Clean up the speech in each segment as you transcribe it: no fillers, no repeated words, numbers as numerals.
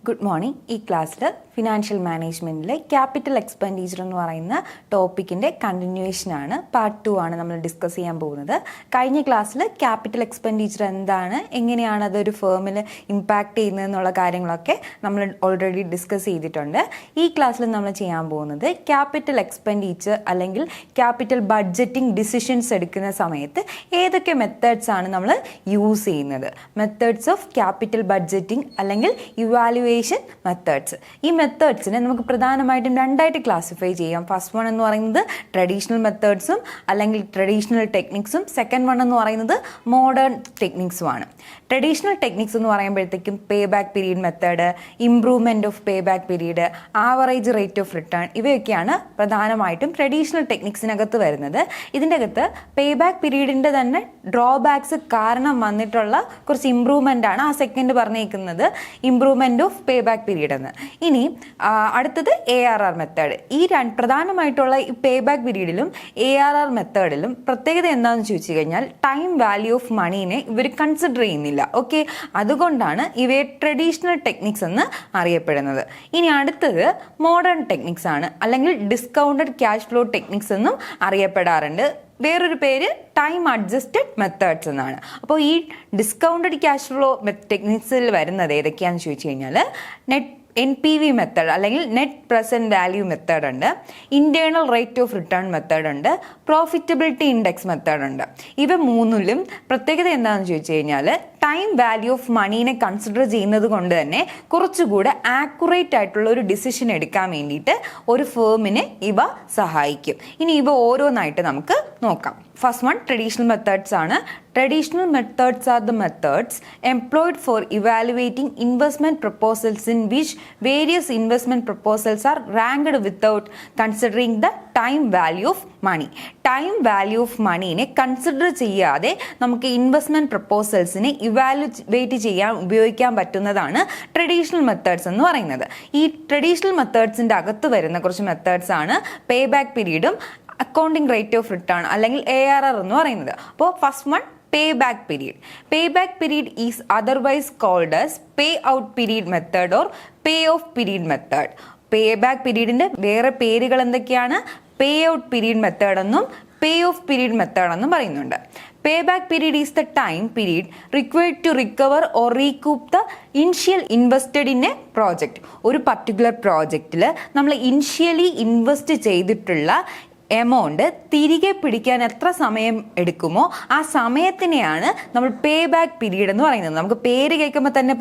Good morning. ഈ ക്ലാസ്സിൽ financial മാനേജ്മെൻറ്റിലെ capital expenditure എന്ന് പറയുന്ന ടോപ്പിക്കിൻ്റെ കണ്ടിന്യൂവേഷനാണ്. പാർട്ട് 2 ആണ് നമ്മൾ ഡിസ്കസ് ചെയ്യാൻ പോകുന്നത്. കഴിഞ്ഞ ക്ലാസ്സിൽ ക്യാപിറ്റൽ എക്സ്പെൻഡിച്ചർ എന്താണ്, എങ്ങനെയാണ് അതൊരു ഫേമിൽ ഇമ്പാക്റ്റ് ചെയ്യുന്നതെന്നുള്ള കാര്യങ്ങളൊക്കെ നമ്മൾ ഓൾറെഡി ഡിസ്കസ് ചെയ്തിട്ടുണ്ട്. ഈ ക്ലാസ്സിൽ നമ്മൾ ചെയ്യാൻ പോകുന്നത് ക്യാപിറ്റൽ എക്സ്പെൻഡിച്ചർ അല്ലെങ്കിൽ ക്യാപിറ്റൽ ബഡ്ജറ്റിംഗ് ഡിസിഷൻസ് എടുക്കുന്ന സമയത്ത് ഏതൊക്കെ മെത്തേഡ്സ് ആണ് നമ്മൾ യൂസ് ചെയ്യുന്നത്, മെത്തേഡ്സ് ഓഫ് ക്യാപിറ്റൽ ബഡ്ജറ്റിംഗ് അല്ലെങ്കിൽ ഇവാലുവേഷൻ മെത്തേഡ്സ്. ഈ മെത്തേഡ്സിനെ നമുക്ക് പ്രധാനമായിട്ടും രണ്ടായിട്ട് ക്ലാസിഫൈ ചെയ്യാം. ഫസ്റ്റ് വൺ എന്ന് പറയുന്നത് ട്രഡീഷണൽ മെത്തേഡ്സും അല്ലെങ്കിൽ ട്രഡീഷണൽ ടെക്നിക്സും, സെക്കൻഡ് വൺ എന്ന് പറയുന്നത് മോഡേൺ ടെക്നിക്സുമാണ്. ട്രഡീഷണൽ ടെക്നിക്സ് എന്ന് പറയുമ്പോഴത്തേക്കും പേ back period method, improvement of pay back period, average rate of return, ഇവയൊക്കെയാണ് പ്രധാനമായിട്ടും ട്രഡീഷണൽ ടെക്നിക്സിനകത്ത് വരുന്നത്. ഇതിൻ്റെ അകത്ത് പേ ബാക്ക് പീരീഡിൻ്റെ തന്നെ ഡ്രോബാക്സ് കാരണം വന്നിട്ടുള്ള കുറച്ച് ഇംപ്രൂവ്മെൻ്റ് ആണ് ആ സെക്കൻഡ് പറഞ്ഞേക്കുന്നത്, improvement of pay back period എന്ന്. ഇനി അടുത്തത് ARR മെത്തേഡ്. ഈ പ്രധാനമായിട്ടുള്ള ഈ പേ ബാക്ക് പീരീഡിലും ARR മെത്തേഡിലും പ്രത്യേകത എന്താണെന്ന് ചോദിച്ചു കഴിഞ്ഞാൽ ടൈം വാല്യൂ ഓഫ് മണീനെ ഇവർ കൺസിഡർ ചെയ്യുന്നില്ല. ഓക്കെ, അതുകൊണ്ടാണ് ഇവയെ ട്രഡീഷണൽ ടെക്നിക്സ് എന്ന് അറിയപ്പെടുന്നത്. ഇനി അടുത്തത് മോഡേൺ ടെക്നിക്സ് ആണ്, അല്ലെങ്കിൽ ഡിസ്കൗണ്ടഡ് ക്യാഷ് ഫ്ലോ ടെക്നിക്സ് എന്നും അറിയപ്പെടാറുണ്ട്. വേറൊരു പേര് ടൈം അഡ്ജസ്റ്റഡ് മെത്തേഡ്സ് എന്നാണ്. അപ്പോൾ ഈ ഡിസ്കൗണ്ടഡ് ക്യാഷ് ഫ്ലോ ടെക്നിക്സിൽ വരുന്നത് ഏതൊക്കെയാണെന്ന് ചോദിച്ചു കഴിഞ്ഞാൽ NPV മെത്തേഡ് അല്ലെങ്കിൽ നെറ്റ് പ്രസൻറ്റ് വാല്യൂ മെത്തേഡ് ഉണ്ട്, internal rate of return method ഉണ്ട്, പ്രോഫിറ്റബിലിറ്റി ഇൻഡെക്സ് മെത്തേഡ് ഉണ്ട്. ഇവ മൂന്നിലും പ്രത്യേകത എന്താണെന്ന് ചോദിച്ചു കഴിഞ്ഞാൽ ടൈം വാല്യൂ ഓഫ് മണീനെ കൺസിഡർ ചെയ്യുന്നത് കൊണ്ട് തന്നെ കുറച്ചുകൂടെ ആക്യുറേറ്റ് ആയിട്ടുള്ള ഒരു ഡിസിഷൻ എടുക്കാൻ വേണ്ടിയിട്ട് ഒരു ഫേമിനെ ഇവ സഹായിക്കും. ഇനി ഇവ ഓരോന്നായിട്ട് നമുക്ക് നോക്കാം. ഫസ്റ്റ് വൺ ട്രഡീഷണൽ മെത്തേഡ്സ് ആണ്. Traditional methods are the methods employed for evaluating investment proposals in which various investment proposals are ranked without considering the time value of money. Time value of moneyനെ consider ചെയ്യാതെ നമുക്ക് investment പ്രപ്പോസൽസിനെ evaluate ചെയ്യാൻ ഉപയോഗിക്കാൻ പറ്റുന്നതാണ് traditional methods എന്ന് പറയുന്നത്. ഈ traditional മെത്തേഡ്സിൻ്റെ അകത്ത് വരുന്ന കുറച്ച് മെത്തേഡ്സ് ആണ് പേ ബാക്ക് പീരീഡും അക്കൗണ്ടിങ് റേറ്റ് ഓഫ് റിട്ടേൺ അല്ലെങ്കിൽ ARR എന്ന് പറയുന്നത്. അപ്പോൾ first one payback period. Payback period is otherwise called as payout period method or payoff period method. Payback periodന്റെ വേറെ പേരുകൾ എന്തൊക്കെയാണ്? payout period method എന്നും payoff period method എന്നും പറയുന്നുണ്ട്. Payback period is the time period required to recover or recoup the initial invested in a project. ഒരു particular പ്രോജക്റ്റിൽ നമ്മൾ initially invest ചെയ്തിട്ടുള്ള എമൗണ്ട് തിരികെ പിടിക്കാൻ എത്ര സമയം എടുക്കുമോ ആ സമയത്തിനെയാണ് നമ്മൾ പേ ബാക്ക് പീരീഡ് എന്ന് പറയുന്നത്. നമുക്ക് പേര് കേൾക്കുമ്പോൾ തന്നെ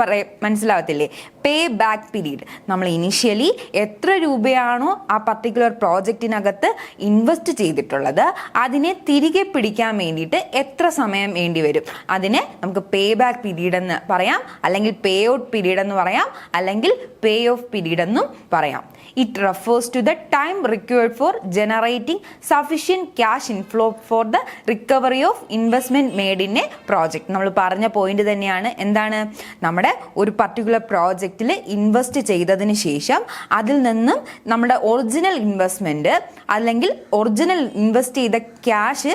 മനസ്സിലാവത്തില്ലേ, പേ ബാക്ക് പീരീഡ്. നമ്മൾ ഇനിഷ്യലി എത്ര രൂപയാണോ ആ പർട്ടിക്കുലർ പ്രോജക്റ്റിനകത്ത് ഇൻവെസ്റ്റ് ചെയ്തിട്ടുള്ളത് അതിനെ തിരികെ പിടിക്കാൻ വേണ്ടിയിട്ട് എത്ര സമയം വേണ്ടി വരും, അതിനെ നമുക്ക് പേ ബാക്ക് പീരീഡ് എന്ന് പറയാം, അല്ലെങ്കിൽ പേ ഔട്ട് പീരീഡ് എന്ന് പറയാം, അല്ലെങ്കിൽ പേ ഓഫ് പീരീഡ് എന്നും പറയാം. It refers to the time required for generating sufficient cash inflow for the recovery of investment made in a project. നമ്മൾ പറഞ്ഞ പോയിന്റ് തന്നെയാണ്. എന്താണ്? നമ്മുടെ ഒരു പർട്ടിക്കുലർ പ്രോജക്റ്റിൽ ഇൻവെസ്റ്റ് ചെയ്തതിന് ശേഷം അതിൽ നിന്നും നമ്മുടെ ഒറിജിനൽ ഇൻവെസ്റ്റ്മെൻറ്റ് അല്ലെങ്കിൽ ഒറിജിനൽ ഇൻവെസ്റ്റ് ചെയ്ത ക്യാഷ്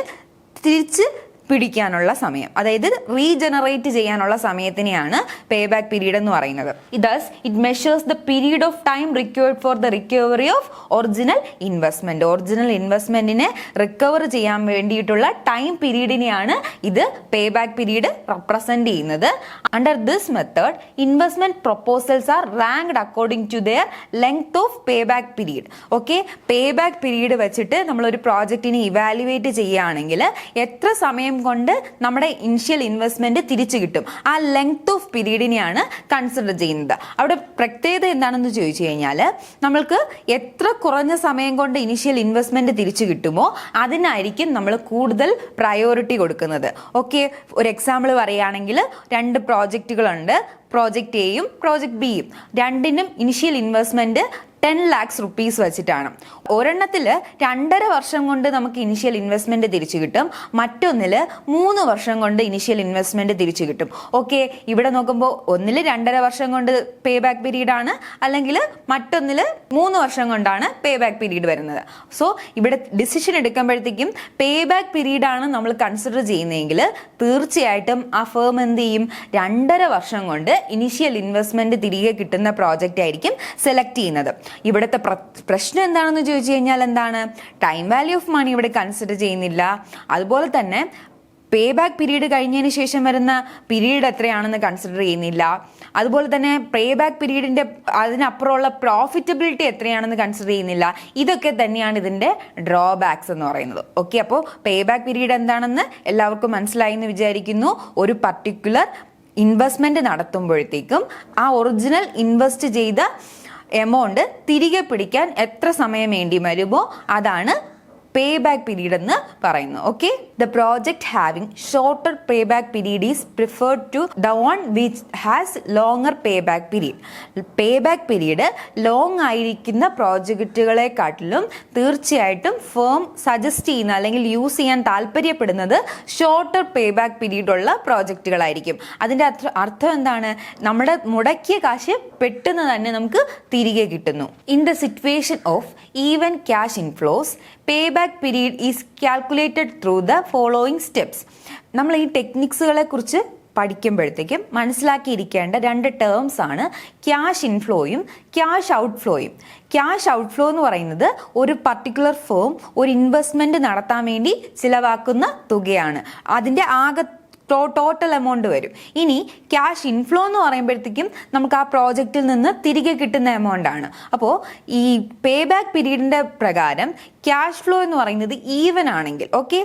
തിരിച്ച് പിടിക്കാനുള്ള സമയം, അതായത് റീജനറേറ്റ് ചെയ്യാനുള്ള സമയത്തിനെയാണ് പേ ബാക്ക് പീരീഡ് എന്ന് പറയുന്നത്. Thus, it measures the period of time required for the recovery of original investment. Original ഇൻവെസ്റ്റ്മെന്റിനെ റിക്കവർ ചെയ്യാൻ വേണ്ടിയിട്ടുള്ള ടൈം പീരീഡിനെയാണ് ഇത് പേ ബാക്ക് പീരീഡ് റെപ്രസെന്റ് ചെയ്യുന്നത്. Under this method investment proposals are ranked according to their length of pay back period. Okay, pay back period വെച്ചിട്ട് നമ്മളൊരു പ്രോജക്റ്റിനെ evaluate ചെയ്യുകയാണെങ്കിൽ എത്ര സമയം കൊണ്ട് നമ്മുടെ ഇനിഷ്യൽ ഇൻവെസ്റ്റ്മെന്റ് തിരിച്ചു കിട്ടും, ആ ലെങ്ത് ഓഫ് പീരീഡിനെയാണ് കൺസിഡർ ചെയ്യുന്നത്. അവിടെ പ്രത്യേകത എന്താണെന്ന് ചോദിച്ചു കഴിഞ്ഞാൽ നമ്മൾക്ക് എത്ര കുറഞ്ഞ സമയം കൊണ്ട് ഇനിഷ്യൽ ഇൻവെസ്റ്റ്മെന്റ് തിരിച്ചു കിട്ടുമോ അതിനായിരിക്കും നമ്മൾ കൂടുതൽ പ്രയോറിറ്റി കൊടുക്കുന്നത്. ഓക്കെ, ഒരു എക്സാമ്പിൾ പറയുകയാണെങ്കിൽ 2 പ്രോജക്റ്റുകളുണ്ട്, പ്രോജക്റ്റ് എയും പ്രോജക്റ്റ് ബിയും. രണ്ടിനും ഇനിഷ്യൽ ഇൻവെസ്റ്റ്മെന്റ് 10 lakhs rupees വെച്ചിട്ടാണ്. ഒരെണ്ണത്തിൽ 2.5 വർഷം കൊണ്ട് നമുക്ക് ഇനിഷ്യൽ ഇൻവെസ്റ്റ്മെന്റ് തിരിച്ചു കിട്ടും, മറ്റൊന്നിൽ 3 വർഷം കൊണ്ട് ഇനിഷ്യൽ ഇൻവെസ്റ്റ്മെന്റ് തിരിച്ചു കിട്ടും. ഓക്കെ, ഇവിടെ നോക്കുമ്പോൾ ഒന്നിൽ 2.5 വർഷം കൊണ്ട് പേ ബാക്ക് പീരീഡ് ആണ്, അല്ലെങ്കിൽ മറ്റൊന്നിൽ 3 വർഷം കൊണ്ടാണ് പേ ബാക്ക് പീരീഡ് വരുന്നത്. സോ ഇവിടെ ഡിസിഷൻ എടുക്കുമ്പോഴത്തേക്കും പേ ബാക്ക് പീരീഡ് ആണ് നമ്മൾ കൺസിഡർ ചെയ്യുന്നതെങ്കിൽ തീർച്ചയായിട്ടും ആ ഫേം എന്ത് ചെയ്യും, 2.5 വർഷം കൊണ്ട് ഇനിഷ്യൽ ഇൻവെസ്റ്റ്മെന്റ് തിരികെ കിട്ടുന്ന പ്രോജക്റ്റ് ആയിരിക്കും സെലക്ട് ചെയ്യുന്നത്. ഇവിടുത്തെ പ്രശ്നം എന്താണെന്ന് ചോദിച്ചു കഴിഞ്ഞാൽ എന്താണ്, ടൈം വാല്യൂ ഓഫ് മണി ഇവിടെ കൺസിഡർ ചെയ്യുന്നില്ല. അതുപോലെ തന്നെ പേ ബാക്ക് പീരീഡ് കഴിഞ്ഞതിന് ശേഷം വരുന്ന പീരീഡ് എത്രയാണെന്ന് കൺസിഡർ ചെയ്യുന്നില്ല. അതുപോലെ തന്നെ പേ ബാക്ക് പീരീഡിന്റെ അതിനപ്പുറമുള്ള പ്രോഫിറ്റബിലിറ്റി എത്രയാണെന്ന് കൺസിഡർ ചെയ്യുന്നില്ല. ഇതൊക്കെ തന്നെയാണ് ഇതിന്റെ ഡ്രോബാക്സ് എന്ന് പറയുന്നത്. ഓക്കെ, അപ്പോൾ പേ ബാക്ക് പീരീഡ് എന്താണെന്ന് എല്ലാവർക്കും മനസ്സിലായി എന്ന് വിചാരിക്കുന്നു. ഒരു പർട്ടിക്കുലർ ഇൻവെസ്റ്റ്മെന്റ് നടത്തുമ്പോഴത്തേക്കും ആ ഒറിജിനൽ ഇൻവെസ്റ്റ് ചെയ്ത എമൗണ്ട് തിരികെ പിടിക്കാൻ എത്ര സമയം വേണ്ടി വരുമോ അതാണ് പേ ബാക്ക് പീരീഡ് എന്ന് പറയുന്നു. Okay, the project having shorter pay back period is preferred to the one which has longer pay back period. Pay back period long ആയിരിക്കുന്ന പ്രോജക്റ്റുകളെക്കാട്ടിലും തീർച്ചയായിട്ടും ഫേം സജസ്റ്റ് ചെയ്യുന്ന അല്ലെങ്കിൽ യൂസ് ചെയ്യാൻ താല്പര്യപ്പെടുന്നത് ഷോർട്ടർ പേ ബാക്ക് പീരീഡ് ഉള്ള പ്രോജക്റ്റുകളായിരിക്കും. അതിൻ്റെ അർത്ഥം എന്താണ്, നമ്മുടെ മുടക്കിയ കാശ് പെട്ടെന്ന് തന്നെ നമുക്ക് തിരികെ കിട്ടുന്നു. In the situation of even cash inflows payback period is calculated through the following steps. നമ്മൾ ഈ ടെക്നിക്സുകളെ കുറിച്ച് പഠിക്കുമ്പോഴത്തേക്കും മനസ്സിലാക്കിയിരിക്കേണ്ട 2 ടേംസ് ആണ് ക്യാഷ് ഇൻഫ്ലോയും ക്യാഷ് ഔട്ട്ഫ്ലോയും. ക്യാഷ് ഔട്ട്ഫ്ലോ എന്ന് പറയുന്നത് ഒരു പർട്ടിക്കുലർ ഫേം ഒരു ഇൻവെസ്റ്റ്മെന്റ് നടത്താൻ വേണ്ടി ചിലവാക്കുന്ന തുകയാണ്, അതിൻ്റെ ആകെ ടോട്ടൽ എമൗണ്ട് വരും. ഇനി ക്യാഷ് ഇൻഫ്ലോ എന്ന് പറയുമ്പോഴത്തേക്കും നമുക്ക് ആ പ്രോജക്റ്റിൽ നിന്ന് തിരികെ കിട്ടുന്ന എമൗണ്ട് ആണ്. അപ്പോൾ ഈ പേ ബാക്ക് പീരീഡിന്റെ പ്രകാരം ക്യാഷ് ഫ്ലോ എന്ന് പറയുന്നത് ഈവൻ ആണെങ്കിൽ, ഓക്കെ,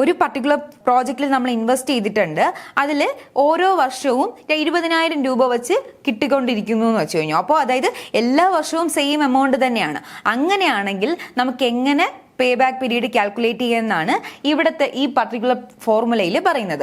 ഒരു പർട്ടിക്കുലർ പ്രോജക്റ്റിൽ നമ്മൾ ഇൻവെസ്റ്റ് ചെയ്തിട്ടുണ്ട്, അതിൽ ഓരോ വർഷവും 20,000 രൂപ വെച്ച് കിട്ടിക്കൊണ്ടിരിക്കുന്നു എന്ന് വെച്ച് കഴിഞ്ഞു. അപ്പോൾ അതായത് എല്ലാ വർഷവും സെയിം എമൗണ്ട് തന്നെയാണ്. അങ്ങനെയാണെങ്കിൽ നമുക്ക് എങ്ങനെ പേ ബാക്ക് പീരീഡ് കാൽക്കുലേറ്റ് ചെയ്യുന്നതാണ് ഇവിടുത്തെ ഈ പർട്ടിക്കുലർ ഫോർമുലയിൽ പറയുന്നത്.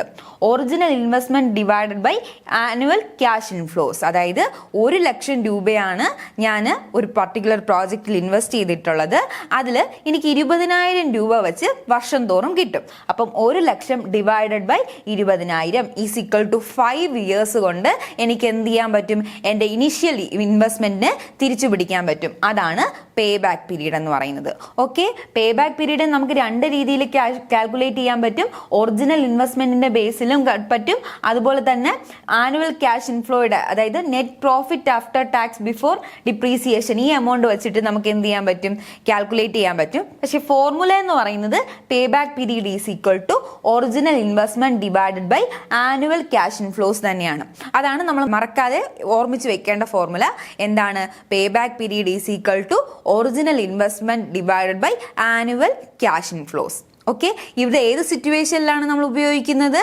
Original investment divided by annual cash inflows. അതായത് 1 ലക്ഷം രൂപയാണ് ഞാൻ ഒരു പർട്ടിക്കുലർ പ്രോജക്റ്റിൽ ഇൻവെസ്റ്റ് ചെയ്തിട്ടുള്ളത്, അതിൽ എനിക്ക് 20,000 രൂപ വെച്ച് വർഷം തോറും കിട്ടും. അപ്പം 1 ലക്ഷം divided by 20,000 is equal to 5 years കൊണ്ട് എനിക്ക് എന്ത് ചെയ്യാൻ പറ്റും, എൻ്റെ ഇനിഷ്യൽ ഇൻവെസ്റ്റ്മെന്റിന് തിരിച്ചു പിടിക്കാൻ പറ്റും. അതാണ് പേ ബാക്ക് പീരീഡ് എന്ന് പറയുന്നത്. ഓക്കെ, പേ ബാക്ക് പീരീഡ് നമുക്ക് 2 രീതിയിൽ കാൽക്കുലേറ്റ് ചെയ്യാൻ പറ്റും. ഒറിജിനൽ ഇൻവെസ്റ്റ്മെന്റിന്റെ ബേസിലും പറ്റും, അതുപോലെ തന്നെ ആനുവൽ ക്യാഷ് ഇൻഫ്ലോയുടെ അതായത് net profit after tax before depreciation, ഈ എമൗണ്ട് വെച്ചിട്ട് നമുക്ക് എന്ത് ചെയ്യാൻ പറ്റും, കാൽക്കുലേറ്റ് ചെയ്യാൻ പറ്റും. പക്ഷെ ഫോർമുല എന്ന് പറയുന്നത് pay back period is equal to original investment divided by annual cash inflows തന്നെയാണ്. അതാണ് നമ്മൾ മറക്കാതെ ഓർമ്മിച്ച് വെക്കേണ്ട ഫോർമുല. എന്താണ്, pay back period is equal to original investment divided by annual cash inflows. Okay, ഇവിടെ ഏത് സിറ്റുവേഷനിലാണ് നമ്മൾ ഉപയോഗിക്കുന്നത്,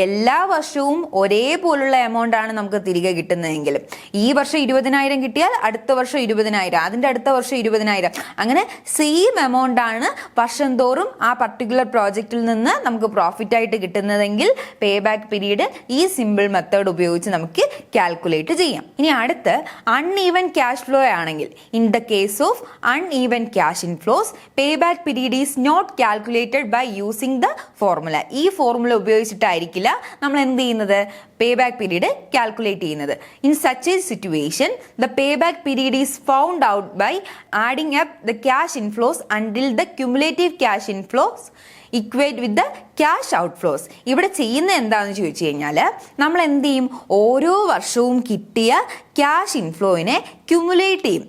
എല്ലാ വർഷവും ഒരേപോലുള്ള എമൗണ്ട് ആണ് നമുക്ക് തിരികെ കിട്ടുന്നതെങ്കിലും ഈ വർഷം 20,000 കിട്ടിയാൽ അടുത്ത വർഷം 20,000, അതിൻ്റെ അടുത്ത വർഷം 20,000, അങ്ങനെ സെയിം എമൗണ്ട് ആണ് വർഷം തോറും ആ പർട്ടിക്കുലർ പ്രോജക്റ്റിൽ നിന്ന് നമുക്ക് പ്രോഫിറ്റ് ആയിട്ട് കിട്ടുന്നതെങ്കിൽ പേ ബാക്ക് പീരീഡ് ഈ സിമ്പിൾ മെത്തേഡ് ഉപയോഗിച്ച് നമുക്ക് കാൽക്കുലേറ്റ് ചെയ്യാം. ഇനി അടുത്ത് അൺഈവൻ ക്യാഷ് ഫ്ലോ ആണെങ്കിൽ, in the case of uneven cash inflows pay back period is not calculated by using the formula. ഈ ഫോർമുല ഉപയോഗിച്ചിട്ടായിരിക്കില്ല നമ്മൾ എന്ത് ചെയ്യുന്നത്, പേ ബാക്ക് പീരീഡ് കാൽക്കുലേറ്റ് ചെയ്യുന്നത്. In such a situation the pay back period is found out by adding up the cash inflows until the cumulative cash inflows equate with the cash outflows. ഇവിടെ ചെയ്യുന്ന എന്താണെന്ന് ചോദിച്ചു കഴിഞ്ഞാൽ നമ്മൾ എന്ത് ചെയ്യും, ഓരോ വർഷവും കിട്ടിയ ക്യാഷ് ഇൻഫ്ലോയിനെ ക്യുമുലേറ്റ് ചെയ്യും.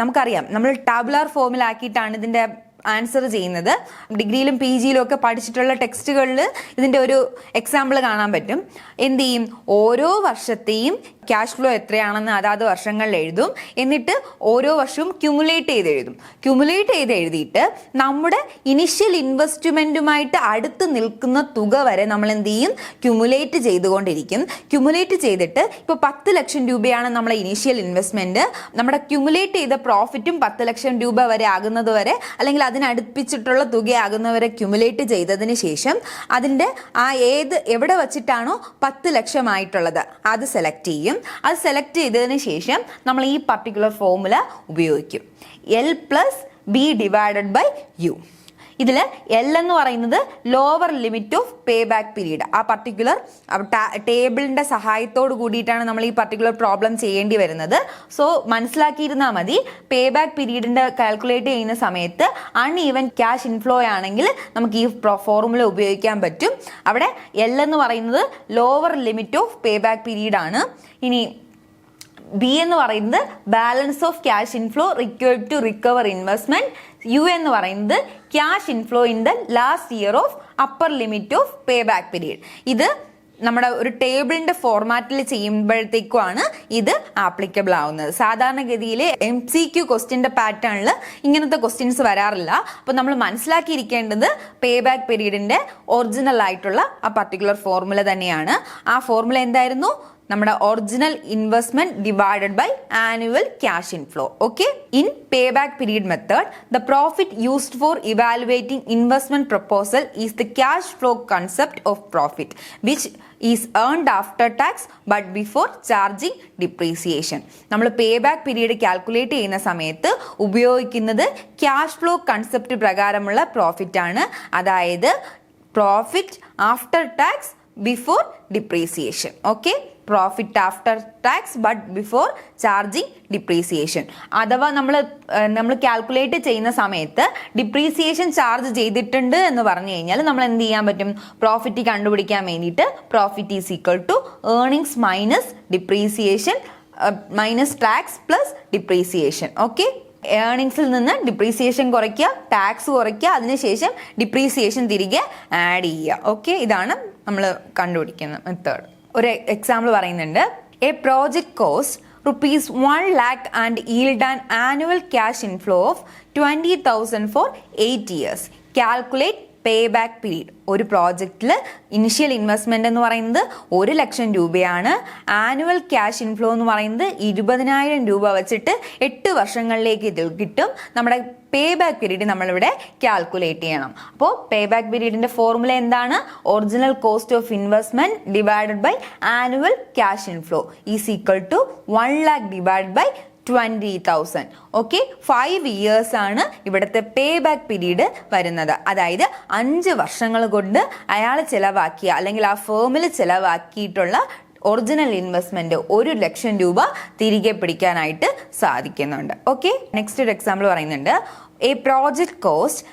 നമുക്കറിയാം, നമ്മൾ ടാബുലാർ ഫോമിലാക്കിയിട്ടാണ് ഇതിൻ്റെ ആൻസർ ചെയ്യുന്നത്. ഡിഗ്രിയിലും പി ജിയിലും ഒക്കെ പഠിച്ചിട്ടുള്ള ടെക്സ്റ്റുകളിൽ ഇതിൻ്റെ ഒരു എക്സാമ്പിൾ കാണാൻ പറ്റും. എന്ത് ചെയ്യും, ഓരോ വർഷത്തെയും ക്യാഷ് ഫ്ലോ എത്രയാണെന്ന് അതാത് വർഷങ്ങളിൽ എഴുതും. എന്നിട്ട് ഓരോ വർഷവും ക്യുമുലേറ്റ് ചെയ്ത് എഴുതും. ക്യുമുലേറ്റ് ചെയ്ത് എഴുതിയിട്ട് നമ്മുടെ ഇനിഷ്യൽ ഇൻവെസ്റ്റ്മെൻറ്റുമായിട്ട് അടുത്ത് നിൽക്കുന്ന തുക വരെ നമ്മൾ എന്ത് ചെയ്യും, ക്യുമുലേറ്റ് ചെയ്തുകൊണ്ടിരിക്കും. ക്യുമുലേറ്റ് ചെയ്തിട്ട് ഇപ്പോൾ 10 ലക്ഷം രൂപയാണ് നമ്മളെ ഇനീഷ്യൽ ഇൻവെസ്റ്റ്മെൻറ്റ്, നമ്മുടെ ക്യുമുലേറ്റ് ചെയ്ത പ്രോഫിറ്റും 10 ലക്ഷം രൂപ വരെ ആകുന്നത് വരെ, അല്ലെങ്കിൽ അതിനടുപ്പിച്ചിട്ടുള്ള തുകയാകുന്നവരെ ക്യുമുലേറ്റ് ചെയ്തതിന് ശേഷം അതിൻ്റെ ആ എവിടെ വച്ചിട്ടാണോ 10 ലക്ഷമായിട്ടുള്ളത് അത് സെലക്ട് ചെയ്യും. അത് സെലക്ട് ചെയ്തതിന് ശേഷം നമ്മൾ ഈ പർട്ടിക്കുലർ ഫോർമുല ഉപയോഗിക്കും. L+B/U. ഇതിൽ എൽ എന്ന് പറയുന്നത് lower limit of pay back period. ആ പർട്ടിക്കുലർ ടേബിളിന്റെ സഹായത്തോട് കൂടിയിട്ടാണ് നമ്മൾ ഈ പർട്ടിക്കുലർ പ്രോബ്ലം ചെയ്യേണ്ടി വരുന്നത്. സോ മനസ്സിലാക്കിയിരുന്നാൽ മതി, പേ ബാക്ക് പീരീഡിന്റെ കാൽക്കുലേറ്റ് ചെയ്യുന്ന സമയത്ത് അൺഈവൻ ക്യാഷ് ഇൻഫ്ലോ ആണെങ്കിൽ നമുക്ക് ഈ ഫോർമുല ഉപയോഗിക്കാൻ പറ്റും. അവിടെ എൽ എന്ന് പറയുന്നത് lower limit of pay back period ആണ്. ഇനി ബി എന്ന് പറയുന്നത് balance of cash inflow required to recover investment. U എന്ന് പറയുന്നത് cash inflow in the last year of upper limit of pay back period. ഇത് നമ്മുടെ ഒരു ടേബിളിന്റെ ഫോർമാറ്റിൽ ചെയ്യുമ്പോഴത്തേക്കുമാണ് ഇത് ആപ്ലിക്കബിൾ ആവുന്നത്. സാധാരണഗതിയിൽ MCQ ക്വസ്റ്റ്യന്റെ പാറ്റേണിൽ ഇങ്ങനത്തെ ക്വസ്റ്റ്യൻസ് വരാറില്ല. അപ്പോൾ നമ്മൾ മനസ്സിലാക്കിയിരിക്കേണ്ടത് പേ ബാക്ക് പീരീഡിന്റെ ഒറിജിനൽ ആയിട്ടുള്ള ആ പർട്ടിക്കുലർ ഫോർമുല തന്നെയാണ്. ആ ഫോർമുല എന്തായിരുന്നു? നമ്മുടെ original investment divided by annual cash inflow. Okay, in pay back period method the profit used for evaluating investment proposal is the cash flow concept of profit which is earned after tax but before charging depreciation. നമ്മൾ pay back period calculate ചെയ്യുന്ന സമയത്ത് ഉപയോഗിക്കുന്നത് cash flow concept പ്രകാരമുള്ള profit ആണ്. അതായത് profit after tax before depreciation. Okay, profit after tax but before charging depreciation. അഥവാ നമ്മൾ calculate ചെയ്യുന്ന സമയത്ത് ഡിപ്രീസിയേഷൻ ചാർജ് ചെയ്തിട്ടുണ്ട് എന്ന് പറഞ്ഞു കഴിഞ്ഞാൽ നമ്മൾ എന്ത് ചെയ്യാൻ പറ്റും? പ്രോഫിറ്റ് കണ്ടുപിടിക്കാൻ വേണ്ടിയിട്ട് profit is equal to earnings minus depreciation minus tax plus depreciation. Okay, ഏർണിങ്സിൽ നിന്ന് ഡിപ്രീസിയേഷൻ കുറയ്ക്കുക, ടാക്സ് കുറയ്ക്കുക, അതിനുശേഷം ഡിപ്രീസിയേഷൻ തിരികെ ആഡ് ചെയ്യുക. ഓക്കെ, ഇതാണ് നമ്മൾ കണ്ടുപിടിക്കുന്ന മെത്തേഡ്. ഒരു എക്സാമ്പിൾ പറയുന്നുണ്ട്. A project cost ₹1 lakh and yield an annual cash inflow of 20,000 for 8 years. Calculate pay back period. ഒരു പ്രോജക്റ്റിൽ ഇനിഷ്യൽ ഇൻവെസ്റ്റ്മെന്റ് എന്ന് പറയുന്നത് 1,00,000 രൂപയാണ്. ആനുവൽ ക്യാഷ് ഇൻഫ്ലോ എന്ന് പറയുന്നത് 20,000 രൂപ വെച്ചിട്ട് 8 വർഷങ്ങളിലേക്ക് ഇതിൽ കിട്ടും. നമ്മുടെ പേ ബാക്ക് പീരീഡ് നമ്മളിവിടെ കാൽക്കുലേറ്റ് ചെയ്യണം. അപ്പോൾ പേ ബാക്ക് പീരീഡിന്റെ ഫോർമുല എന്താണ്? Original cost of investment divided by annual cash inflow is equal to 1 lakh divide by 20,000. Okay, 5 years ആണ് ഇവിടുത്തെ പേ ബാക്ക് പീരീഡ് വരുന്നത്. അതായത് 5 വർഷങ്ങൾ കൊണ്ട് അയാൾ ചെലവാക്കിയ അല്ലെങ്കിൽ ആ ഫേമിൽ ചെലവാക്കിയിട്ടുള്ള ഒറിജിനൽ ഇൻവെസ്റ്റ്മെന്റ് 1,00,000 രൂപ തിരികെ പിടിക്കാനായിട്ട് സാധിക്കുന്നുണ്ട്. ഓക്കെ, നെക്സ്റ്റ് ഒരു എക്സാമ്പിൾ പറയുന്നുണ്ട്. A project cost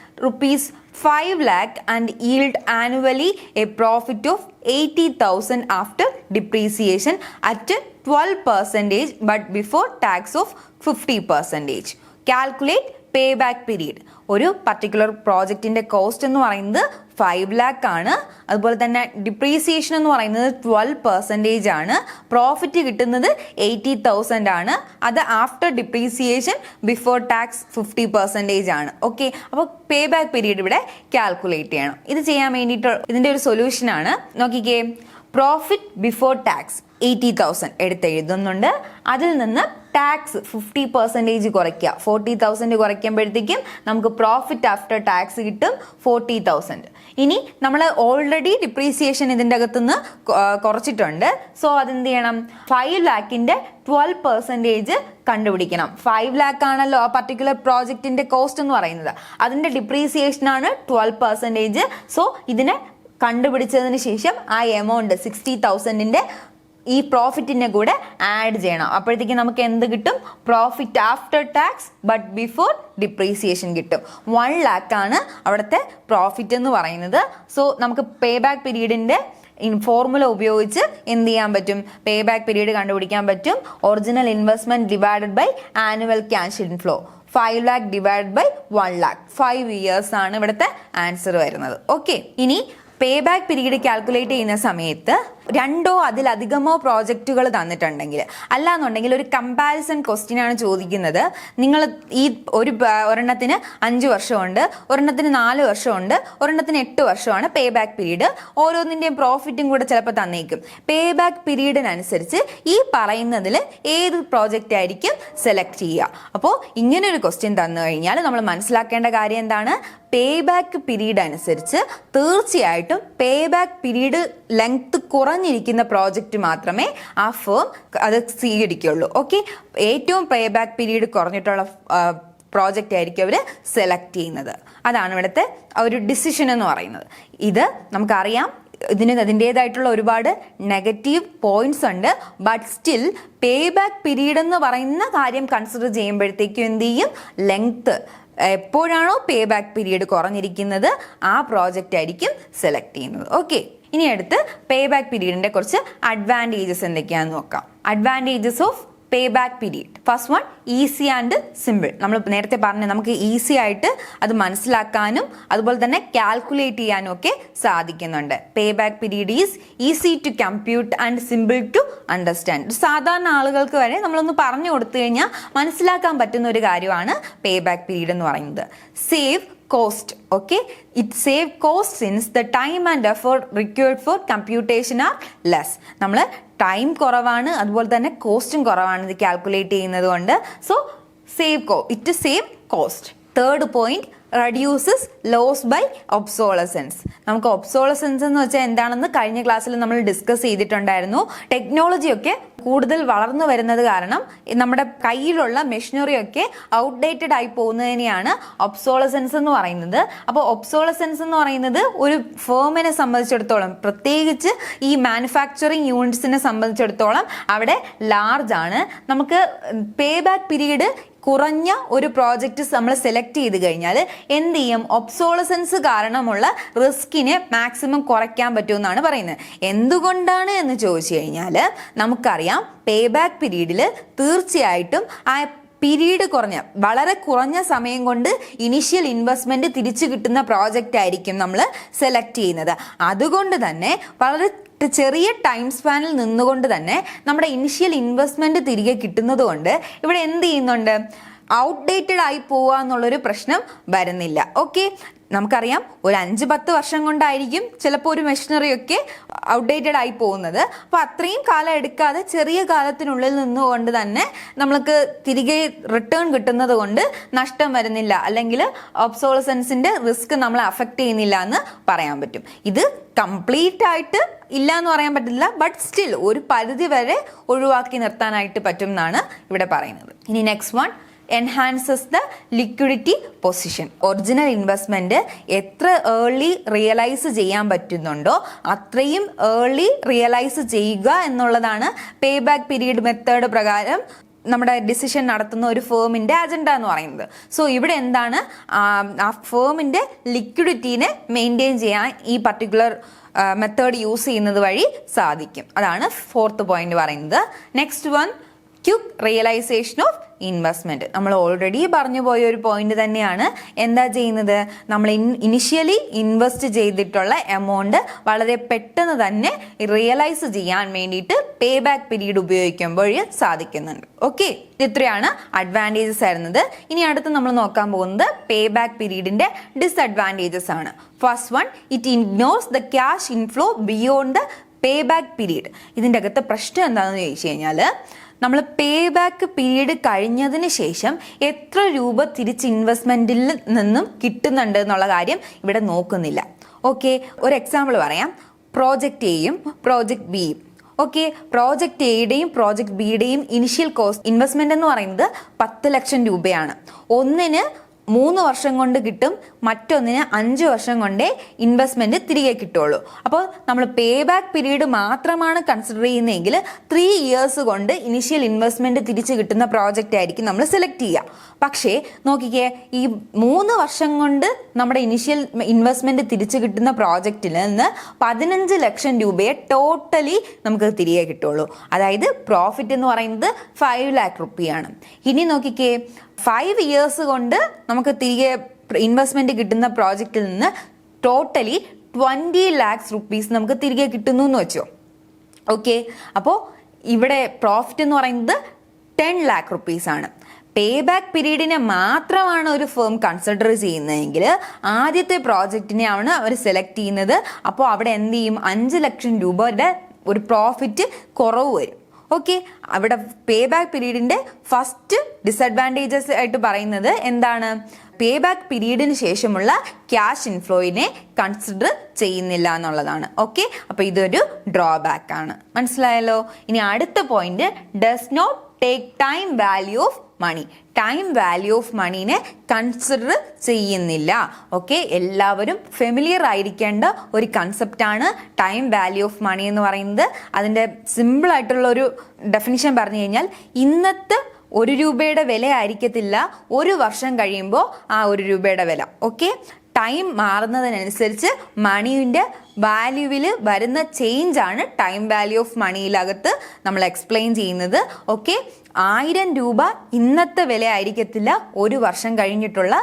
₹5 lakh and yield annually a profit of 80,000 after depreciation at 12% but before tax of 50%. Calculate payback period. ഒരു പർട്ടിക്കുലർ പ്രോജക്റ്റിന്റെ കോസ്റ്റ് എന്ന് പറയുന്നത് 5 lakh ആണ്. അതുപോലെ തന്നെ ഡിപ്രീസിയേഷൻ എന്ന് പറയുന്നത് 12% ആണ്. പ്രോഫിറ്റ് കിട്ടുന്നത് 80,000 ആണ്. അത് ആഫ്റ്റർ ഡിപ്രീസിയേഷൻ ബിഫോർ ടാക്സ് 50% ആണ്. ഓക്കെ, അപ്പോൾ പേ ബാക്ക് പീരീഡ് ഇവിടെ കാൽക്കുലേറ്റ് ചെയ്യണം. ഇത് ചെയ്യാൻ വേണ്ടിയിട്ട് ഇതിന്റെ ഒരു സൊല്യൂഷൻ ആണ്. നോക്കിക്കേ, പ്രോഫിറ്റ് ബിഫോർ ടാക്സ് 80,000 എടുത്തെഴുതുന്നുണ്ട്. അതിൽ നിന്ന് ടാക്സ് 50% കുറയ്ക്കുക. 40,000 കുറയ്ക്കുമ്പോഴത്തേക്കും നമുക്ക് പ്രോഫിറ്റ് ആഫ്റ്റർ ടാക്സ് കിട്ടും 40,000. ഇനി നമ്മൾ ഓൾറെഡി ഡിപ്രീസിയേഷൻ ഇതിൻ്റെ അകത്തുനിന്ന് കുറച്ചിട്ടുണ്ട്. സോ അതെന്ത് ചെയ്യണം? 5 lakhന്റെ 12% കണ്ടുപിടിക്കണം. 5 lakh ആണല്ലോ ആ പർട്ടിക്കുലർ പ്രോജക്റ്റിന്റെ കോസ്റ്റ് എന്ന് പറയുന്നത്. അതിന്റെ ഡിപ്രീസിയേഷൻ ആണ് 12%. സോ ഇതിനെ കണ്ടുപിടിച്ചതിന് ശേഷം ആ എമൗണ്ട് 60,000ന്റെ ഈ പ്രോഫിറ്റിന്റെ കൂടെ ആഡ് ചെയ്യണം. അപ്പോഴത്തേക്ക് നമുക്ക് എന്ത് കിട്ടും? Profit after tax but before depreciation കിട്ടും. 1 lakh ആണ് അവിടുത്തെ പ്രോഫിറ്റ് എന്ന് പറയുന്നത്. സോ നമുക്ക് പേ ബാക്ക് പീരീഡിന്റെ ഫോർമുല ഉപയോഗിച്ച് എന്ത് ചെയ്യാൻ പറ്റും? പേ ബാക്ക് പീരീഡ് കണ്ടുപിടിക്കാൻ പറ്റും. Original investment divided by annual cash inflow 5 lakh divide by 1 lakh. 5 years ആണ് ഇവിടുത്തെ ആൻസർ വരുന്നത്. ഓക്കെ, ഇനി പേ ബാക്ക് പീരീഡ് കാൽക്കുലേറ്റ് ചെയ്യുന്ന സമയത്ത് 2 അതിലധികമോ പ്രോജക്റ്റുകൾ തന്നിട്ടുണ്ടെങ്കിൽ, അല്ലാന്നുണ്ടെങ്കിൽ ഒരു കമ്പാരിസൺ ക്വസ്റ്റ്യൻ ആണ് ചോദിക്കുന്നത്. നിങ്ങൾ ഈ ഒരെണ്ണത്തിന് 5 വർഷമുണ്ട്, ഒരെണ്ണത്തിന് 4 വർഷമുണ്ട്, ഒരെണ്ണത്തിന് 8 വർഷമാണ് പേ ബാക്ക് പീരീഡ്. ഓരോന്നിൻ്റെയും പ്രോഫിറ്റും കൂടെ ചിലപ്പോൾ തന്നേക്കും. പേ ബാക്ക് പീരീഡിനനുസരിച്ച് ഈ പറയുന്നതിൽ ഏത് പ്രോജക്റ്റ് ആയിരിക്കും സെലക്ട് ചെയ്യുക. അപ്പോൾ ഇങ്ങനൊരു ക്വസ്റ്റ്യൻ തന്നു കഴിഞ്ഞാൽ നമ്മൾ മനസ്സിലാക്കേണ്ട കാര്യം എന്താണ്? പേ ബാക്ക് പീരീഡ് അനുസരിച്ച് തീർച്ചയായിട്ടും പേ ബാക്ക് പീരീഡ് ലെങ്ത് കുറഞ്ഞ കുറഞ്ഞിരിക്കുന്ന പ്രോജക്റ്റ് മാത്രമേ ആ ഫേം അത് സ്വീകരിക്കുള്ളൂ. ഓക്കെ, ഏറ്റവും പേ ബാക്ക് പീരീഡ് കുറഞ്ഞിട്ടുള്ള പ്രോജക്റ്റ് ആയിരിക്കും അവർ സെലക്ട് ചെയ്യുന്നത്. അതാണ് ഇവിടുത്തെ ഒരു ഡിസിഷൻ എന്ന് പറയുന്നത്. ഇത് നമുക്കറിയാം, ഇതിന് അതിൻ്റെതായിട്ടുള്ള ഒരുപാട് നെഗറ്റീവ് പോയിന്റ്സ് ഉണ്ട്. But still pay back period എന്ന് പറയുന്ന കാര്യം കൺസിഡർ ചെയ്യുമ്പോഴത്തേക്കും എന്ത് ചെയ്യും, ലെങ്ത് എപ്പോഴാണോ പേ ബാക്ക് പീരീഡ് കുറഞ്ഞിരിക്കുന്നത് ആ പ്രോജക്റ്റ് ആയിരിക്കും സെലക്ട് ചെയ്യുന്നത്. ഓക്കെ, ഇനി അടുത്ത് പേ ബാക്ക് പീരീഡിന്റെ കുറച്ച് അഡ്വാൻറ്റേജസ് എന്തൊക്കെയാണെന്ന് നോക്കാം. Advantages of pay back period. First one, easy and simple. നമ്മൾ നേരത്തെ പറഞ്ഞ നമുക്ക് ഈസി ആയിട്ട് അത് മനസ്സിലാക്കാനും അതുപോലെ തന്നെ കാൽക്കുലേറ്റ് ചെയ്യാനും ഒക്കെ സാധിക്കുന്നുണ്ട്. Pay back period is easy to compute and simple to understand. സാധാരണ ആളുകൾക്ക് വരെ നമ്മളൊന്ന് പറഞ്ഞു കൊടുത്തു കഴിഞ്ഞാൽ മനസ്സിലാക്കാൻ പറ്റുന്ന ഒരു കാര്യമാണ് പേ ബാക്ക് പീരീഡ് എന്ന് പറയുന്നത്. Save cost. Okay, it save cost since the time and effort required for computation are less. നമ്മൾ ടൈം കുറവാണ്, അതുപോലെ തന്നെ കോസ്റ്റും കുറവാണ് ഇത് കാൽക്കുലേറ്റ് ചെയ്യുന്നത് കൊണ്ട്. So it save cost. Third point, reduces loss by obsolescence. നമുക്ക് ഒബ്സോളസൻസ് എന്ന് വെച്ചാൽ എന്താണെന്ന് കഴിഞ്ഞ ക്ലാസ്സിൽ നമ്മൾ ഡിസ്കസ് ചെയ്തിട്ടുണ്ടായിരുന്നു. ടെക്നോളജിയൊക്കെ കൂടുതൽ വളർന്നു വരുന്നത് കാരണം നമ്മുടെ കയ്യിലുള്ള മെഷീനറി ഒക്കെ ഔട്ട്ഡേറ്റഡ് ആയി പോകുന്നതിനെയാണ് ഒബ്സോളസൻസ് എന്ന് പറയുന്നത്. അപ്പോൾ ഒബ്സോളസൻസ് എന്ന് പറയുന്നത് ഒരു ഫേമിനെ സംബന്ധിച്ചിടത്തോളം, പ്രത്യേകിച്ച് ഈ മാനുഫാക്ചറിങ് യൂണിറ്റ്സിനെ സംബന്ധിച്ചിടത്തോളം അവിടെ ലാർജ് ആണ്. നമുക്ക് പേ ബാക്ക് പീരീഡ് കുറഞ്ഞ ഒരു പ്രോജക്റ്റ് നമ്മൾ സെലക്ട് ചെയ്ത് കഴിഞ്ഞാൽ എന്ത് ചെയ്യും, ഒബ്സോളസൻസ് കാരണമുള്ള റിസ്കിനെ മാക്സിമം കുറയ്ക്കാൻ പറ്റുമെന്നാണ് പറയുന്നത്. എന്തുകൊണ്ടാണ് എന്ന് ചോദിച്ചു കഴിഞ്ഞാൽ നമുക്കറിയാം, പേ ബാക്ക് പീരീഡിൽ തീർച്ചയായിട്ടും ആ പീരീഡ് വളരെ കുറഞ്ഞ സമയം കൊണ്ട് ഇനിഷ്യൽ ഇൻവെസ്റ്റ്മെന്റ് തിരിച്ചു കിട്ടുന്ന പ്രോജക്റ്റ് ആയിരിക്കും നമ്മൾ സെലക്ട് ചെയ്യുന്നത്. അതുകൊണ്ട് തന്നെ വളരെ ചെറിയ ടൈം സ്പാനിൽ നിന്നുകൊണ്ട് തന്നെ നമ്മുടെ ഇനിഷ്യൽ ഇൻവെസ്റ്റ്മെന്റ് തിരികെ കിട്ടുന്നത് കൊണ്ട് ഇവിടെ എന്ത് ചെയ്യുന്നുണ്ട്, ഔട്ട്ഡേറ്റഡ് ആയി പോവുക എന്നുള്ളൊരു പ്രശ്നം വരുന്നില്ല. ഓക്കെ, നമുക്കറിയാം ഒരു 5-10 വർഷം കൊണ്ടായിരിക്കും ചിലപ്പോൾ ഒരു മെഷീനറി ഒക്കെ ഔട്ട്ഡേറ്റഡ് ആയി പോകുന്നത്. അപ്പോൾ അത്രയും കാലം എടുക്കാതെ ചെറിയ കാലത്തിനുള്ളിൽ നിന്നുകൊണ്ട് തന്നെ നമ്മൾക്ക് തിരികെ റിട്ടേൺ കിട്ടുന്നത് കൊണ്ട് നഷ്ടം വരുന്നില്ല, അല്ലെങ്കിൽ ഒബ്സോളസൻസിന്റെ റിസ്ക് നമ്മളെ അഫക്റ്റ് ചെയ്യുന്നില്ല എന്ന് പറയാൻ പറ്റും. ഇത് കംപ്ലീറ്റ് ആയിട്ട് ഇല്ല എന്ന് പറയാൻ പറ്റില്ല, ബട്ട് സ്റ്റിൽ ഒരു പരിധി വരെ ഒഴിവാക്കി നിർത്താനായിട്ട് പറ്റും എന്നാണ് ഇവിടെ പറയുന്നത്. ഇനി next one, enhances the liquidity position. Original investment എത്ര ഏർലി റിയലൈസ് ചെയ്യാൻ പറ്റുന്നുണ്ടോ അത്രയും ഏർലി റിയലൈസ് ചെയ്യുക എന്നുള്ളതാണ് പേ ബാക്ക് പീരീഡ് മെത്തേഡ് പ്രകാരം നമ്മുടെ ഡിസിഷൻ നടത്തുന്ന ഒരു ഫേമിന്റെ അജണ്ട എന്ന് പറയുന്നത്. സോ ഇവിടെ എന്താണ്, ആ ഫേമിന്റെ ലിക്വിഡിറ്റീനെ മെയിൻറ്റെയിൻ ചെയ്യാൻ ഈ പർട്ടിക്കുലർ മെത്തേഡ് യൂസ് ചെയ്യുന്നത് വഴി സാധിക്കും. അതാണ് ഫോർത്ത് പോയിന്റ് പറയുന്നത്. Next one, quick realisation of investment. നമ്മൾ ഓൾറെഡി പറഞ്ഞു പോയ ഒരു പോയിന്റ് തന്നെയാണ്. എന്താ ചെയ്യുന്നത്, നമ്മൾ ഇനിഷ്യലി ഇൻവെസ്റ്റ് ചെയ്തിട്ടുള്ള എമൗണ്ട് വളരെ പെട്ടെന്ന് തന്നെ റിയലൈസ് ചെയ്യാൻ വേണ്ടിയിട്ട് പേ ബാക്ക് പീരീഡ് ഉപയോഗിക്കുമ്പോൾ സാധിക്കുന്നുണ്ട്. ഓക്കെ, ഇത്രയാണ് അഡ്വാൻറ്റേജസ് ആയിരുന്നത്. ഇനി അടുത്ത് നമ്മൾ നോക്കാൻ പോകുന്നത് പേ ബാക്ക് പീരീഡിന്റെ ഡിസ്അഡ്വാൻറ്റേജസ് ആണ്. First one, it ignores the cash inflow beyond the pay back period. ഇതിൻ്റെ അകത്ത് പ്രശ്നം എന്താണെന്ന് ചോദിച്ചു കഴിഞ്ഞാൽ, നമ്മൾ പേ ബാക്ക് പീരീഡ് കഴിഞ്ഞതിന് ശേഷം എത്ര രൂപ തിരിച്ച് ഇൻവെസ്റ്റ്മെന്റിൽ നിന്നും കിട്ടുന്നുണ്ട് എന്നുള്ള കാര്യം ഇവിടെ നോക്കുന്നില്ല. ഓക്കെ, ഒരു എക്സാമ്പിൾ പറയാം. പ്രോജക്റ്റ് എയും പ്രോജക്റ്റ് ബിയും. ഓക്കെ, പ്രോജക്റ്റ് എയുടെയും പ്രോജക്റ്റ് ബിയുടെയും ഇനിഷ്യൽ കോസ്റ്റ് ഇൻവെസ്റ്റ്മെന്റ് എന്ന് പറയുന്നത് 10 ലക്ഷം രൂപയാണ്. ഒന്നിന് 3 വർഷം കൊണ്ട് കിട്ടും, മറ്റൊന്നിന് 5 വർഷം കൊണ്ടേ ഇൻവെസ്റ്റ്മെന്റ് തിരികെ കിട്ടുള്ളൂ. അപ്പോൾ നമ്മൾ പേ ബാക്ക് പീരീഡ് മാത്രമാണ് കൺസിഡർ ചെയ്യുന്നതെങ്കിൽ 3 ഇയേഴ്സ് കൊണ്ട് ഇനിഷ്യൽ ഇൻവെസ്റ്റ്മെന്റ് തിരിച്ചു കിട്ടുന്ന പ്രോജക്റ്റ് ആയിരിക്കും നമ്മൾ സെലക്ട് ചെയ്യുക. പക്ഷേ നോക്കിക്കേ, ഈ 3 വർഷം കൊണ്ട് നമ്മുടെ ഇനിഷ്യൽ ഇൻവെസ്റ്റ്മെന്റ് തിരിച്ചു കിട്ടുന്ന പ്രോജക്റ്റിൽ നിന്ന് 15 ലക്ഷം രൂപയെ ടോട്ടലി നമുക്ക് തിരികെ കിട്ടുള്ളൂ. അതായത് പ്രോഫിറ്റ് എന്ന് പറയുന്നത് 5 lakh റുപ്പിയാണ്. ഇനി നോക്കിക്കേ, 5 ഇയേഴ്സ് കൊണ്ട് നമുക്ക് തിരികെ ഇൻവെസ്റ്റ്മെന്റ് കിട്ടുന്ന പ്രോജക്റ്റിൽ നിന്ന് ടോട്ടലി 20 lakhs റുപ്പീസ് നമുക്ക് തിരികെ കിട്ടുന്നു എന്ന് വെച്ചോ. ഓക്കെ, അപ്പോൾ ഇവിടെ പ്രോഫിറ്റ് എന്ന് പറയുന്നത് 10 lakh റുപ്പീസ് ആണ്. പേ ബാക്ക് പീരീഡിനെ മാത്രമാണ് ഒരു ഫേം കൺസിഡർ ചെയ്യുന്നതെങ്കിൽ ആദ്യത്തെ പ്രോജക്റ്റിനെയാണ് അവർ സെലക്ട് ചെയ്യുന്നത്. അപ്പോൾ അവിടെ എന്ത് ചെയ്യും, 5 ലക്ഷം രൂപയുടെ ഒരു പ്രോഫിറ്റ് കുറവ് വരും. ഓക്കെ, അവിടെ പേ ബാക്ക് പീരീഡിന്റെ ഫസ്റ്റ് ഡിസഡ്വാൻറ്റേജസ് ആയിട്ട് പറയുന്നത് എന്താണ്, പേ ബാക്ക് പീരീഡിന് ശേഷമുള്ള ക്യാഷ് ഇൻഫ്ലോയിനെ കൺസിഡർ ചെയ്യുന്നില്ല എന്നുള്ളതാണ്. ഓക്കെ, അപ്പൊ ഇതൊരു ഡ്രോബാക്ക് ആണ്. മനസ്സിലായല്ലോ. ഇനി അടുത്ത point, does not take time value of money. Time value of മണീനെ കൺസിഡർ ചെയ്യുന്നില്ല. ഓക്കെ, എല്ലാവരും ഫെമിലിയർ ആയിരിക്കേണ്ട ഒരു കൺസെപ്റ്റാണ് ടൈം വാല്യൂ ഓഫ് മണി എന്ന് പറയുന്നത്. അതിൻ്റെ സിമ്പിൾ ആയിട്ടുള്ള ഒരു ഡെഫിനിഷൻ പറഞ്ഞു കഴിഞ്ഞാൽ, ഇന്നത്തെ 1 രൂപയുടെ വില ആയിരിക്കത്തില്ല 1 വർഷം കഴിയുമ്പോൾ ആ 1 രൂപയുടെ വില. ഓക്കെ, ടൈം മാറുന്നതിനനുസരിച്ച് മണിയുടെ വാല്യൂവിൽ വരുന്ന ചേഞ്ച് ആണ് ടൈം വാല്യൂ ഓഫ് മണിയിലകത്ത് നമ്മൾ എക്സ്പ്ലെയിൻ ചെയ്യുന്നത്. ഓക്കെ, 1000 രൂപ ഇന്നത്തെ വില ആയിരിക്കത്തില്ല 1 വർഷം കഴിഞ്ഞിട്ടുള്ള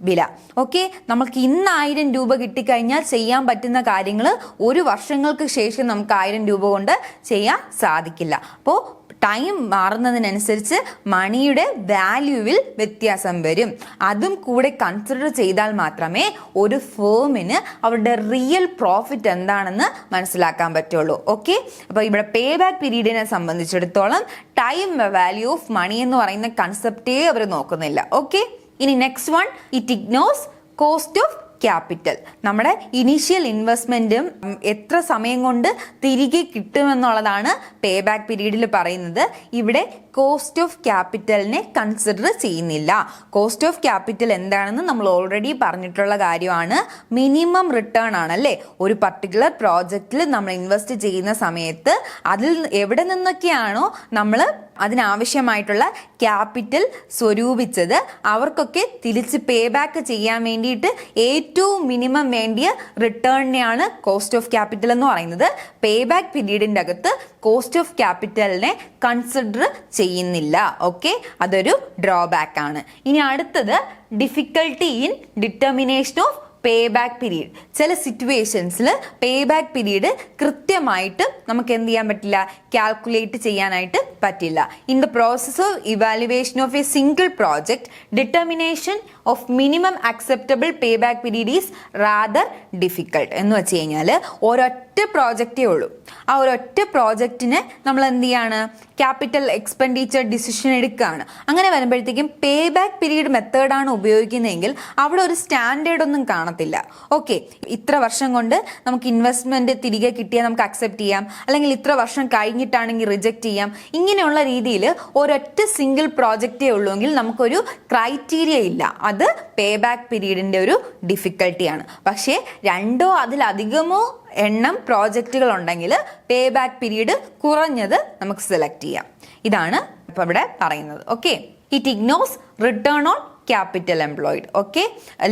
വില. ഓക്കെ, നമുക്ക് ഇന്ന് 1000 രൂപ കിട്ടിക്കഴിഞ്ഞാൽ ചെയ്യാൻ പറ്റുന്ന കാര്യങ്ങൾ 1 വർഷങ്ങൾക്ക് ശേഷം നമുക്ക് 1000 രൂപ കൊണ്ട് ചെയ്യാൻ സാധിക്കില്ല. അപ്പോൾ ടൈം മാറുന്നതിനനുസരിച്ച് മണിയുടെ വാല്യൂവിൽ വ്യത്യാസം വരും. അതും കൂടെ കൺസിഡർ ചെയ്താൽ മാത്രമേ ഒരു ഫേമിന് അവരുടെ റിയൽ പ്രോഫിറ്റ് എന്താണെന്ന് മനസ്സിലാക്കാൻ പറ്റുള്ളൂ. ഓക്കെ, അപ്പോൾ ഇവിടെ പേ ബാക്ക് പീരീഡിനെ സംബന്ധിച്ചിടത്തോളം ടൈം വാല്യൂ ഓഫ് മണി എന്ന് പറയുന്ന കൺസെപ്റ്റേ അവർ നോക്കുന്നില്ല. ഓക്കെ, ഇനി next one, it ignores cost of capital. നമ്മുടെ ഇനീഷ്യൽ ഇൻവെസ്റ്റ്മെന്റും എത്ര സമയം കൊണ്ട് തിരികെ കിട്ടുമെന്നുള്ളതാണ് പേ ബാക്ക് പീരീഡിൽ പറയുന്നത്. ഇവിടെ കോസ്റ്റ് ഓഫ് ക്യാപിറ്റലിനെ കൺസിഡർ ചെയ്യുന്നില്ല. കോസ്റ്റ് ഓഫ് ക്യാപിറ്റൽ എന്താണെന്ന് നമ്മൾ ഓൾറെഡി പറഞ്ഞിട്ടുള്ള കാര്യമാണ്. മിനിമം റിട്ടേൺ ആണ് അല്ലേ. ഒരു പർട്ടിക്കുലർ പ്രോജക്റ്റിൽ നമ്മൾ ഇൻവെസ്റ്റ് ചെയ്യുന്ന സമയത്ത് അതിൽ എവിടെ നിന്നൊക്കെയാണോ നമ്മൾ അതിനാവശ്യമായിട്ടുള്ള ക്യാപിറ്റൽ സ്വരൂപിച്ചത് അവർക്കൊക്കെ തിരിച്ച് പേ ബാക്ക് ചെയ്യാൻ വേണ്ടിയിട്ട് ഏറ്റവും മിനിമം വേണ്ടിയ റിട്ടേണിനെയാണ് കോസ്റ്റ് ഓഫ് ക്യാപിറ്റൽ എന്ന് പറയുന്നത്. പേ ബാക്ക് പീരീഡിൻ്റെ അകത്ത് കോസ്റ്റ് ഓഫ് ക്യാപിറ്റലിനെ കൺസിഡർ ചെയ്യുന്നില്ല. ഓക്കെ, അതൊരു ഡ്രോബാക്ക് ആണ്. ഇനി അടുത്തത്, difficulty in determination of pay back period. ചില സിറ്റുവേഷൻസിൽ പേ ബാക്ക് പീരീഡ് കൃത്യമായിട്ട് നമുക്ക് എന്ത് ചെയ്യാൻ പറ്റില്ല, കാൽക്കുലേറ്റ് ചെയ്യാനായിട്ട് പറ്റില്ല. In the process of evaluation of A single project, determination of minimum acceptable pay back period is rather difficult. എന്ന് വെച്ച് കഴിഞ്ഞാൽ ഒരൊറ്റ പ്രോജക്റ്റേ ഉള്ളൂ. ആ ഒരൊറ്റ പ്രോജക്റ്റിന് നമ്മൾ എന്ത് ചെയ്യാണ്, ക്യാപിറ്റൽ എക്സ്പെൻഡിച്ചർ ഡിസിഷൻ എടുക്കുകയാണ്. അങ്ങനെ വരുമ്പോഴത്തേക്കും പേ ബാക്ക് പീരീഡ് മെത്തേഡാണ് ഉപയോഗിക്കുന്നതെങ്കിൽ അവിടെ ഒരു സ്റ്റാൻഡേർഡ് ഒന്നും കാണത്തില്ല. ഓക്കെ, ഇത്ര വർഷം കൊണ്ട് നമുക്ക് ഇൻവെസ്റ്റ്മെന്റ് തിരികെ കിട്ടിയാൽ നമുക്ക് അക്സെപ്റ്റ് ചെയ്യാം, അല്ലെങ്കിൽ ഇത്ര വർഷം കഴിഞ്ഞിട്ടാണെങ്കിൽ റിജക്റ്റ് ചെയ്യാം. ഇങ്ങനെയുള്ള രീതിയിൽ ഒരൊറ്റ സിംഗിൾ പ്രോജക്റ്റേ ഉള്ളൂവെങ്കിൽ നമുക്കൊരു ക്രൈറ്റീരിയ ഇല്ല. അത് പേ ബാക്ക് പീരീഡിന്റെ ഒരു ഡിഫിക്കൽട്ടിയാണ്. പക്ഷേ 2ഓ അതിലധികമോ എണ്ണം പ്രോജക്റ്റുകൾ ഉണ്ടെങ്കിൽ പേ ബാക്ക് പീരീഡ് കുറഞ്ഞത് നമുക്ക് സെലക്ട് ചെയ്യാം. ഇതാണ് ഇപ്പം ഇവിടെ പറയുന്നത്. Okay, it ignores return on capital employed. Okay,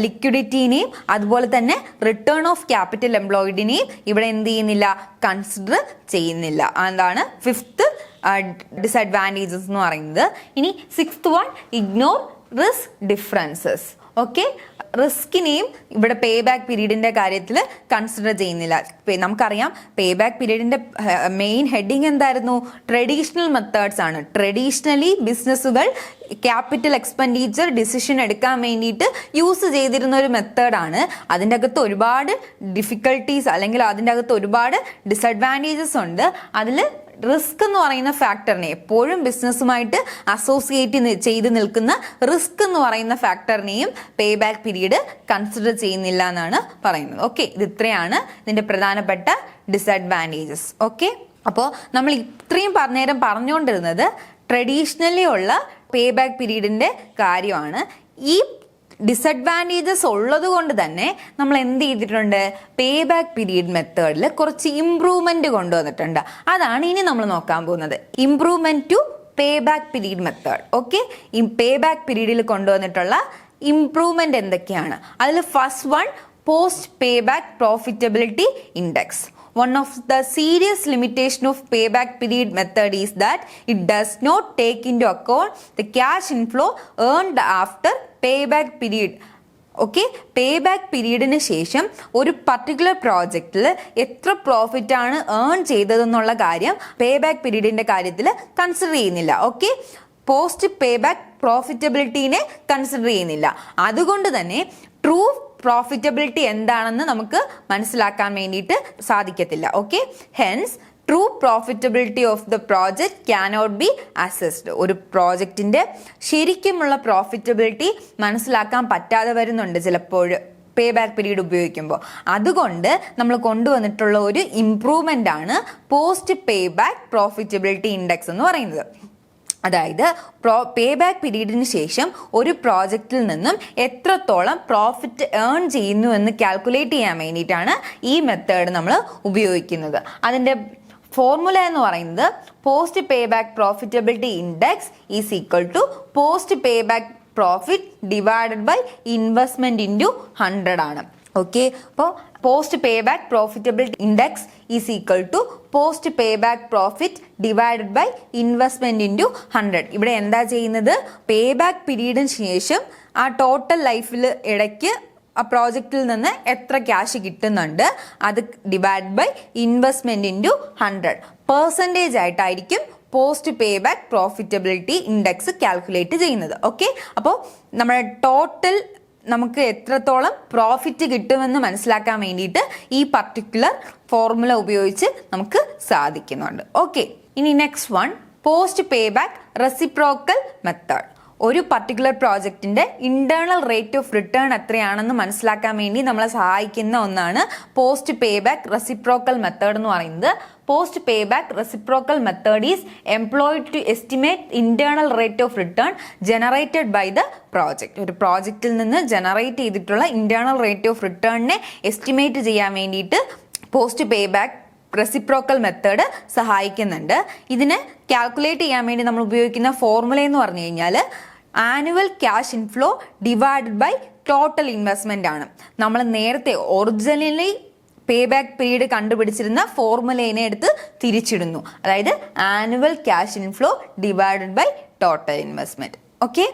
ലിക്വിഡിറ്റിനെയും അതുപോലെ തന്നെ റിട്ടേൺ ഓഫ് ക്യാപിറ്റൽ എംപ്ലോയിഡിനെയും ഇവിടെ എന്ത് ചെയ്യുന്നില്ല, കൺസിഡർ ചെയ്യുന്നില്ല. എന്താണ് 5th ഡിസഡ്വാൻറ്റേജസ് എന്ന് പറയുന്നത്. ഇനി 6th one, ignore risk differences. Okay, റിസ്കിനെയും ഇവിടെ പേ ബാക്ക് പീരീഡിന്റെ കാര്യത്തിൽ കൺസിഡർ ചെയ്യുന്നില്ല. നമുക്കറിയാം പേ ബാക്ക് പീരീഡിന്റെ മെയിൻ ഹെഡിങ് എന്തായിരുന്നു, ട്രഡീഷണൽ മെത്തേഡ്സ് ആണ്. ട്രഡീഷണലി ബിസിനസ്സുകൾ ക്യാപിറ്റൽ എക്സ്പെൻഡിച്ചർ ഡിസിഷൻ എടുക്കാൻ വേണ്ടിയിട്ട് യൂസ് ചെയ്തിരുന്ന ഒരു മെത്തേഡാണ്. അതിൻ്റെ അകത്ത് ഒരുപാട് ഡിഫിക്കൽട്ടീസ് അല്ലെങ്കിൽ അതിൻ്റെ അകത്ത് ഒരുപാട് ഡിസഡ്വാൻറ്റേജസ് ഉണ്ട്. അതിൽ റിസ്ക് എന്ന് പറയുന്ന ഫാക്ടറിനെ, എപ്പോഴും ബിസിനസ്സുമായിട്ട് അസോസിയേറ്റ് ചെയ്ത് നിൽക്കുന്ന റിസ്ക് എന്ന് പറയുന്ന ഫാക്ടറിനെയും പേ ബാക്ക് പീരീഡ് കൺസിഡർ ചെയ്യുന്നില്ല എന്നാണ് പറയുന്നത്. ഓക്കെ, ഇത് ഇത്രയാണ് ഇതിൻ്റെ പ്രധാനപ്പെട്ട ഡിസഡ്വാൻറ്റേജസ്. ഓക്കെ, അപ്പോൾ നമ്മൾ ഇത്രയും നേരം പറഞ്ഞുകൊണ്ടിരുന്നത് ട്രഡീഷണലി ഉള്ള പേ ബാക്ക് പീരീഡിൻ്റെ കാര്യമാണ്. ഈ ഡിസഡ്വാൻറ്റേജസ് ഉള്ളത് കൊണ്ട് തന്നെ നമ്മൾ എന്ത് ചെയ്തിട്ടുണ്ട്, പേ ബാക്ക് പീരീഡ് മെത്തേഡിൽ കുറച്ച് ഇംപ്രൂവ്മെന്റ് കൊണ്ടുവന്നിട്ടുണ്ട്. അതാണ് ഇനി നമ്മൾ നോക്കാൻ പോകുന്നത്, improvement to pay back period method. Okay, ഈ പേ ബാക്ക് പീരീഡിൽ കൊണ്ടുവന്നിട്ടുള്ള ഇംപ്രൂവ്മെന്റ് എന്തൊക്കെയാണ്? അതിൽ first one, post pay back profitability index. One of the serious limitation of payback period method is that it does not take into account the cash inflow earned after payback period. Okay, pay back പീരീഡിന് ശേഷം ഒരു particular പ്രോജക്റ്റിൽ എത്ര profit ആണ് earn ചെയ്തതെന്നുള്ള കാര്യം പേ back പീരീഡിന്റെ കാര്യത്തിൽ consider ചെയ്യുന്നില്ല. ഓക്കെ, പോസ്റ്റ് പേ ബാക്ക് പ്രോഫിറ്റബിലിറ്റീനെ കൺസിഡർ ചെയ്യുന്നില്ല. അതുകൊണ്ട് തന്നെ ട്രൂ പ്രോഫിറ്റബിലിറ്റി എന്താണെന്ന് നമുക്ക് മനസ്സിലാക്കാൻ വേണ്ടിയിട്ട് സാധിക്കത്തില്ല. Okay, hence true profitability of the project cannot be assessed. ഒരു പ്രോജക്റ്റിന്റെ ശരിക്കുമുള്ള പ്രോഫിറ്റബിലിറ്റി മനസ്സിലാക്കാൻ പറ്റാതെ വരുന്നുണ്ട് ചിലപ്പോൾ പേ ബാക്ക് പീരീഡ് ഉപയോഗിക്കുമ്പോൾ. അതുകൊണ്ട് നമ്മൾ കൊണ്ടുവന്നിട്ടുള്ള ഒരു ഇംപ്രൂവ്മെന്റ് ആണ് post pay back profitability index എന്ന് പറയുന്നത്. അതായത് പേ ബാക്ക് പീരീഡിന് ശേഷം ഒരു പ്രോജക്റ്റിൽ നിന്നും എത്രത്തോളം പ്രോഫിറ്റ് ഏൺ ചെയ്യുന്നു എന്ന് കാൽക്കുലേറ്റ് ചെയ്യാൻ വേണ്ടിയിട്ടാണ് ഈ മെത്തേഡ് നമ്മൾ ഉപയോഗിക്കുന്നത്. അതിൻ്റെ ഫോർമുല എന്ന് പറയുന്നത് post pay back profitability index is equal to post pay back profit divided by investment into 100 ആണ്. ഓക്കെ, അപ്പോൾ post pay back profitability index is equal to post pay back profit divided by investment into 100. ഇവിടെ എന്താ ചെയ്യുന്നത്, pay back പീരീഡിന് ശേഷം ആ total ലൈഫിൽ ഇടയ്ക്ക് ആ പ്രോജക്റ്റിൽ നിന്ന് എത്ര ക്യാഷ് കിട്ടുന്നുണ്ട് അത് ഡിവൈഡ് ബൈ ഇൻവെസ്റ്റ്മെന്റ് ഇൻറ്റു 100% ആയിട്ടായിരിക്കും post pay back profitability index calculate ചെയ്യുന്നത്. ഓക്കെ, അപ്പോൾ നമ്മുടെ ടോട്ടൽ നമുക്ക് എത്രത്തോളം പ്രോഫിറ്റ് കിട്ടുമെന്ന് മനസ്സിലാക്കാൻ വേണ്ടിയിട്ട് ഈ പർട്ടിക്കുലർ ഫോർമുല ഉപയോഗിച്ച് നമുക്ക് സാധിക്കുന്നുണ്ട്. ഓക്കെ, ഇനി next one, post pay back reciprocal method. ഒരു പർട്ടിക്കുലർ പ്രോജക്റ്റിന്റെ ഇന്റേണൽ റേറ്റ് ഓഫ് റിട്ടേൺ എത്രയാണെന്ന് മനസ്സിലാക്കാൻ വേണ്ടി നമ്മളെ സഹായിക്കുന്ന ഒന്നാണ് post pay back reciprocal method എന്ന് പറയുന്നത്. Post pay back reciprocal method is employed to estimate internal rate of return generated by the project. ഒരു പ്രോജക്റ്റിൽ നിന്ന് ജനറേറ്റ് ചെയ്തിട്ടുള്ള ഇന്റേണൽ റേറ്റ് ഓഫ് റിട്ടേണിനെ എസ്റ്റിമേറ്റ് ചെയ്യാൻ വേണ്ടിയിട്ട് post pay back reciprocal method സഹായിക്കുന്നുണ്ട്. ഇതിനെ കാൽക്കുലേറ്റ് ചെയ്യാൻ വേണ്ടി നമ്മൾ ഉപയോഗിക്കുന്ന ഫോർമുല എന്ന് പറഞ്ഞു കഴിഞ്ഞാൽ annual cash inflow divided by total investment ആണ്. നമ്മൾ നേരത്തെ ഒറിജിനലി പേ ബാക്ക് പീരീഡ് കണ്ടുപിടിച്ചിരുന്ന ഫോർമുലേനെ എടുത്ത് തിരിച്ചിടുന്നു. അതായത് annual cash inflow divided by total investment. Okay,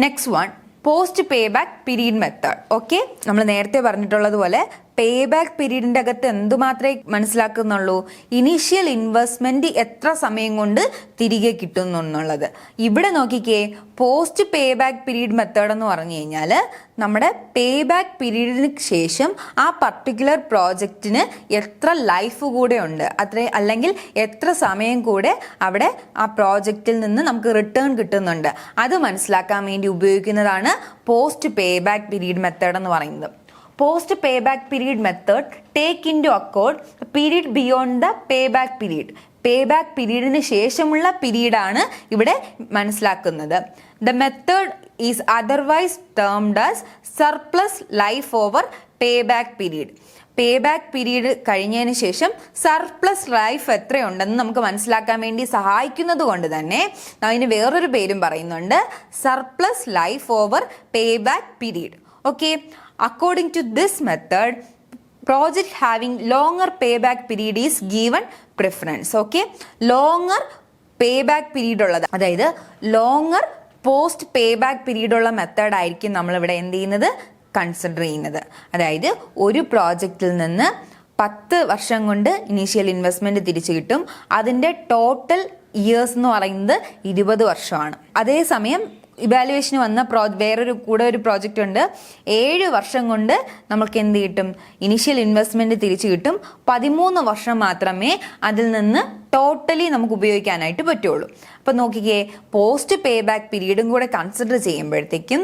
next one, post pay back period method. Okay, നമ്മൾ നേരത്തെ പറഞ്ഞിട്ടുള്ളത് പോലെ പേ ബാക്ക് പീരീഡിന്റെ അകത്ത് എന്തുമാത്രമേ മനസ്സിലാക്കുന്നുള്ളൂ, ഇനീഷ്യൽ ഇൻവെസ്റ്റ്മെന്റ് എത്ര സമയം കൊണ്ട് തിരികെ കിട്ടുന്നു എന്നുള്ളത്. ഇവിടെ നോക്കിക്കേ, post pay back period method എന്ന് പറഞ്ഞു കഴിഞ്ഞാൽ നമ്മുടെ പേ ബാക്ക് പീരീഡിന് ശേഷം ആ പർട്ടിക്കുലർ പ്രോജക്റ്റിന് എത്ര ലൈഫ് കൂടെ ഉണ്ട്, അല്ലെങ്കിൽ എത്ര സമയം കൂടെ അവിടെ ആ പ്രോജക്റ്റിൽ നിന്ന് നമുക്ക് റിട്ടേൺ കിട്ടുന്നുണ്ട്, അത് മനസ്സിലാക്കാൻ വേണ്ടി ഉപയോഗിക്കുന്നതാണ് post pay back period method എന്ന് പറയുന്നത്. Post pay back period method take into account period beyond the pay back period. Pay back പീരീഡിന് ശേഷമുള്ള പീരീഡാണ് ഇവിടെ മനസ്സിലാക്കുന്നത്. The method is otherwise termed as surplus life over pay back period. Pay back period കഴിഞ്ഞതിന് ശേഷം surplus life എത്രയുണ്ടെന്ന് നമുക്ക് മനസ്സിലാക്കാൻ വേണ്ടി സഹായിക്കുന്നത് കൊണ്ട് തന്നെ അതിന് വേറൊരു പേരും പറയുന്നുണ്ട്, surplus life over pay back period. Okay, according to this method, project having longer payback period is given preference. Okay, longer payback period ഉള്ളത്, അതായത് longer post pay back period ഉള്ള മെത്തേഡ് ആയിരിക്കും നമ്മളിവിടെ എന്ത് ചെയ്യുന്നത്, കൺസിഡർ ചെയ്യുന്നത്. അതായത് ഒരു പ്രോജക്റ്റിൽ നിന്ന് 10 വർഷം കൊണ്ട് ഇനീഷ്യൽ ഇൻവെസ്റ്റ്മെന്റ് തിരിച്ചു കിട്ടും. അതിൻ്റെ ടോട്ടൽ ഇയേഴ്സ് എന്ന് പറയുന്നത് 20 വർഷമാണ്. അതേസമയം ഇവാലുവേഷന് വന്ന വേറൊരു പ്രോജക്റ്റ് ഉണ്ട്, 7 വർഷം കൊണ്ട് നമുക്ക് എന്ത് കിട്ടും, ഇനീഷ്യൽ ഇൻവെസ്റ്റ്മെന്റ് തിരിച്ചു കിട്ടും. 13 വർഷം മാത്രമേ അതിൽ നിന്ന് ടോട്ടലി നമുക്ക് ഉപയോഗിക്കാനായിട്ട് പറ്റുള്ളൂ. അപ്പം നോക്കിക്കേ, പോസ്റ്റ് പേ ബാക്ക് പീരീഡും കൂടെ കൺസിഡർ ചെയ്യുമ്പോഴത്തേക്കും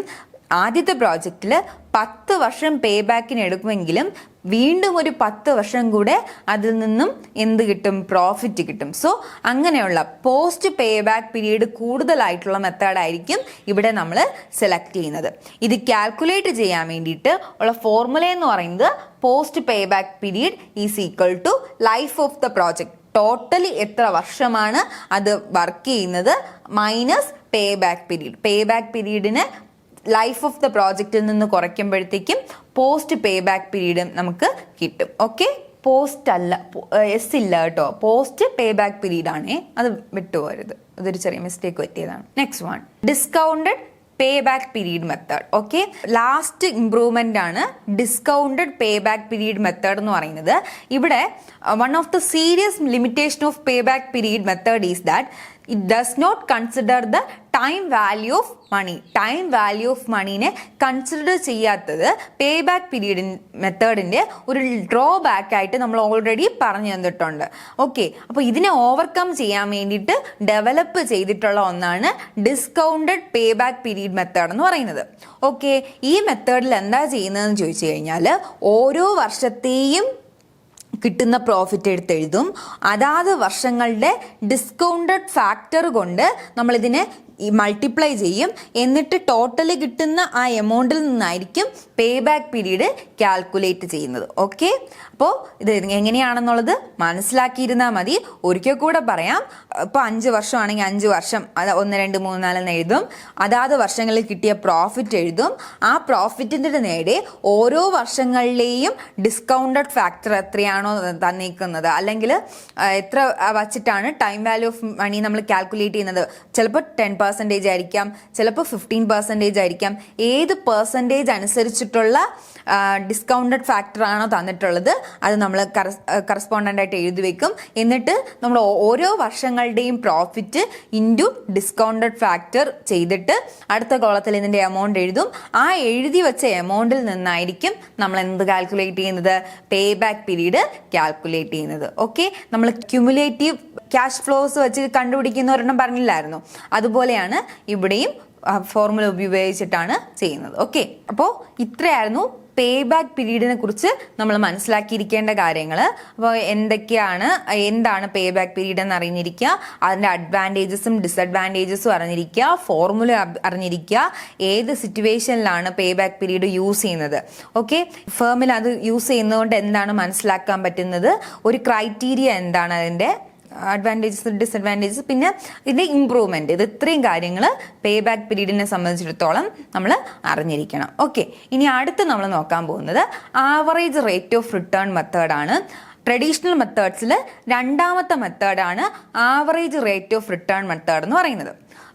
ആദ്യത്തെ പ്രോജക്റ്റിൽ 10 വർഷം പേ ബാക്കിന് എടുക്കുമെങ്കിലും വീണ്ടും ഒരു 10 വർഷം കൂടെ അതിൽ നിന്നും എന്ത് കിട്ടും, പ്രോഫിറ്റ് കിട്ടും. സോ അങ്ങനെയുള്ള പോസ്റ്റ് പേ ബാക്ക് പീരീഡ് കൂടുതലായിട്ടുള്ള മെത്തേഡായിരിക്കും ഇവിടെ നമ്മൾ സെലക്ട് ചെയ്യുന്നത്. ഇത് കാൽക്കുലേറ്റ് ചെയ്യാൻ വേണ്ടിയിട്ട് ഉള്ള ഫോർമുല എന്ന് പറയുന്നത് post pay back period is equal to life of the project. Totally എത്ര വർഷമാണ് അത് വർക്ക് ചെയ്യുന്നത് minus pay back period. Pay back പീരീഡിന് ലൈഫ് ഓഫ് ദ പ്രോജക്റ്റിൽ നിന്ന് കുറയ്ക്കുമ്പോഴത്തേക്കും പോസ്റ്റ് പേ ബാക്ക് പീരീഡ് നമുക്ക് കിട്ടും. ഓക്കെ, പോസ്റ്റ് അല്ല, എസ് ഇല്ല കേട്ടോ, പോസ്റ്റ് പേ ബാക്ക് പീരീഡ് ആണേ, അത് വിട്ടുപോകരുത്, അതൊരു ചെറിയ മിസ്റ്റേക്ക് പറ്റിയതാണ്. Next one, discounted pay back period method. Okay, last improvement ആണ് discounted pay back period method എന്ന് പറയുന്നത്. ഇവിടെ one of the serious limitation of pay back period method is that it does not consider the time value of money. Time value of മണീനെ consider ചെയ്യാത്തത് pay back period മെത്തേഡിൻ്റെ ഒരു drawback ആയിട്ട് നമ്മൾ already പറഞ്ഞു തന്നിട്ടുണ്ട്. ഓക്കെ, അപ്പോൾ ഇതിനെ overcome ചെയ്യാൻ വേണ്ടിയിട്ട് ഡെവലപ്പ് ചെയ്തിട്ടുള്ള ഒന്നാണ് discounted pay back period method എന്ന് പറയുന്നത്. ഓക്കെ, ഈ മെത്തേഡിൽ എന്താ ചെയ്യുന്നതെന്ന് ചോദിച്ചു കഴിഞ്ഞാൽ ഓരോ വർഷത്തെയും കിട്ടുന്ന പ്രോഫിറ്റ് എടുത്തെഴുതും. അതാത് വർഷങ്ങളുടെ ഡിസ്കൗണ്ടഡ് ഫാക്ടർ കൊണ്ട് നമ്മളിതിനെ മൾട്ടിപ്ലൈ ചെയ്യും. എന്നിട്ട് ടോട്ടലി കിട്ടുന്ന ആ എമൗണ്ടിൽ നിന്നായിരിക്കും പേ ബാക്ക് പീരീഡ് കാൽക്കുലേറ്റ് ചെയ്യുന്നത്. ഓക്കെ, അപ്പോൾ ഇത് എങ്ങനെയാണെന്നുള്ളത് മനസ്സിലാക്കിയിരുന്നാൽ മതി. ഒരിക്കൽ കൂടെ പറയാം. ഇപ്പോൾ 5 വർഷമാണെങ്കിൽ 5 വർഷം, അത് 1 2 3 4 എന്ന് എഴുതും. അതാത് വർഷങ്ങളിൽ കിട്ടിയ പ്രോഫിറ്റ് എഴുതും. ആ പ്രോഫിറ്റിൻ്റെ നേരെ ഓരോ വർഷങ്ങളിലെയും ഡിസ്കൗണ്ടഡ് ഫാക്ടർ എത്രയാണോ തന്നിരിക്കുന്നത്, അല്ലെങ്കിൽ എത്ര വച്ചിട്ടാണ് ടൈം വാല്യൂ ഓഫ് മണി നമ്മൾ കാൽക്കുലേറ്റ് ചെയ്യുന്നത്. ചിലപ്പോൾ 10% ആയിരിക്കാം, ചിലപ്പോൾ 15% ആയിരിക്കാം. ഏത് പെർസെൻറ്റേജ് അനുസരിച്ചിട്ടുള്ള ഡിസ്കൗണ്ടഡ് ഫാക്ടർ ആണോ തന്നിട്ടുള്ളത് അത് നമ്മൾ കറസ്പോണ്ടൻ്റ് ആയിട്ട് എഴുതി വെക്കും. എന്നിട്ട് നമ്മൾ ഓരോ വർഷങ്ങളുടെയും പ്രോഫിറ്റ് ഇൻറ്റു ഡിസ്കൗണ്ടഡ് ഫാക്ടർ ചെയ്തിട്ട് അടുത്ത കോളത്തിൽ ഇതിൻ്റെ എമൗണ്ട് എഴുതും. ആ എഴുതി വെച്ച എമൗണ്ടിൽ നിന്നായിരിക്കും നമ്മൾ എന്ത് കാൽക്കുലേറ്റ് ചെയ്യുന്നത്, പേ ബാക്ക് പീരീഡ് കാൽക്കുലേറ്റ് ചെയ്യുന്നത്. ഓക്കെ, നമ്മൾ ക്യുമുലേറ്റീവ് ക്യാഷ് ഫ്ലോസ് വെച്ച് കണ്ടുപിടിക്കുന്ന ഒരെണ്ണം പറഞ്ഞില്ലായിരുന്നു, അതുപോലെയാണ് ഇവിടെയും ഫോർമുല ഉപയോഗിച്ചിട്ടാണ് ചെയ്യുന്നത്. ഓക്കെ, അപ്പോൾ ഇത്രയായിരുന്നു പേ ബാക്ക് പീരീഡിനെ കുറിച്ച് നമ്മൾ മനസ്സിലാക്കിയിരിക്കേണ്ട കാര്യങ്ങൾ. അപ്പോൾ എന്താണ് പേ ബാക്ക് പീരീഡ് എന്ന് അറിഞ്ഞിരിക്കുക, അതിൻ്റെ അഡ്വാൻറ്റേജസും ഡിസഡ്വാൻറ്റേജസും അറിഞ്ഞിരിക്കുക, ഫോർമുല അറിഞ്ഞിരിക്കുക, ഏത് സിറ്റുവേഷനിലാണ് പേ ബാക്ക് പീരീഡ് യൂസ് ചെയ്യുന്നത്. ഓക്കെ, ഫേമിൽ അത് യൂസ് ചെയ്യുന്നതുകൊണ്ട് എന്താണ് മനസ്സിലാക്കാൻ പറ്റുന്നത്, ഒരു ക്രൈറ്റീരിയ എന്താണ്, അതിൻ്റെ അഡ്വാൻറ്റേജസ് ഡിസഡ്വാൻറ്റേജസ്, പിന്നെ ഇതിൻ്റെ ഇമ്പ്രൂവ്മെൻറ്റ്, ഇത് ഇത്രയും കാര്യങ്ങൾ പേ ബാക്ക് പീരീഡിനെ സംബന്ധിച്ചിടത്തോളം നമ്മൾ അറിഞ്ഞിരിക്കണം. ഓക്കെ, ഇനി അടുത്ത് നമ്മൾ നോക്കാൻ പോകുന്നത് ആവറേജ് റേറ്റ് ഓഫ് റിട്ടേൺ മെത്തേഡാണ്. ട്രഡീഷണൽ മെത്തേഡ്സിൽ രണ്ടാമത്തെ മെത്തേഡാണ് average rate of return method എന്ന് പറയുന്നത്.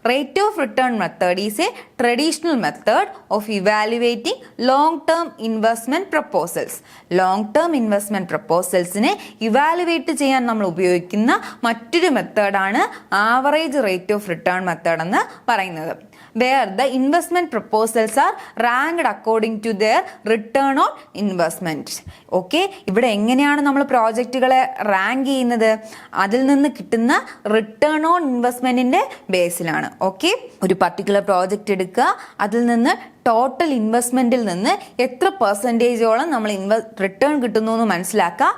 Rate of return method is a traditional method of evaluating long-term investment proposals. Long-term investment proposals-നെ evaluate ചെയ്യാൻ നമ്മൾ ഉപയോഗിക്കുന്ന മറ്റൊരു മെത്തേഡാണ് average rate of return method എന്ന് പറയുന്നത്. Where the investment proposals are ranked according to their return on investment. Okay, ഇവിടെ എങ്ങനെയാണ് നമ്മൾ പ്രോജക്റ്റുകളെ റാങ്ക് ചെയ്യുന്നത്, അതിൽ നിന്ന് കിട്ടുന്ന റിട്ടേൺ ഓൺ ഇൻവെസ്റ്റ്മെന്റിന്റെ ബേസിലാണ്. ഓക്കെ, ഒരു പർട്ടിക്കുലർ പ്രോജക്റ്റ് എടുക്കുക, അതിൽ നിന്ന് ടോട്ടൽ ഇൻവെസ്റ്റ്മെന്റിൽ നിന്ന് എത്ര പെർസെൻറ്റേജോളം നമ്മൾ റിട്ടേൺ കിട്ടുന്നു എന്ന് മനസ്സിലാക്കുക.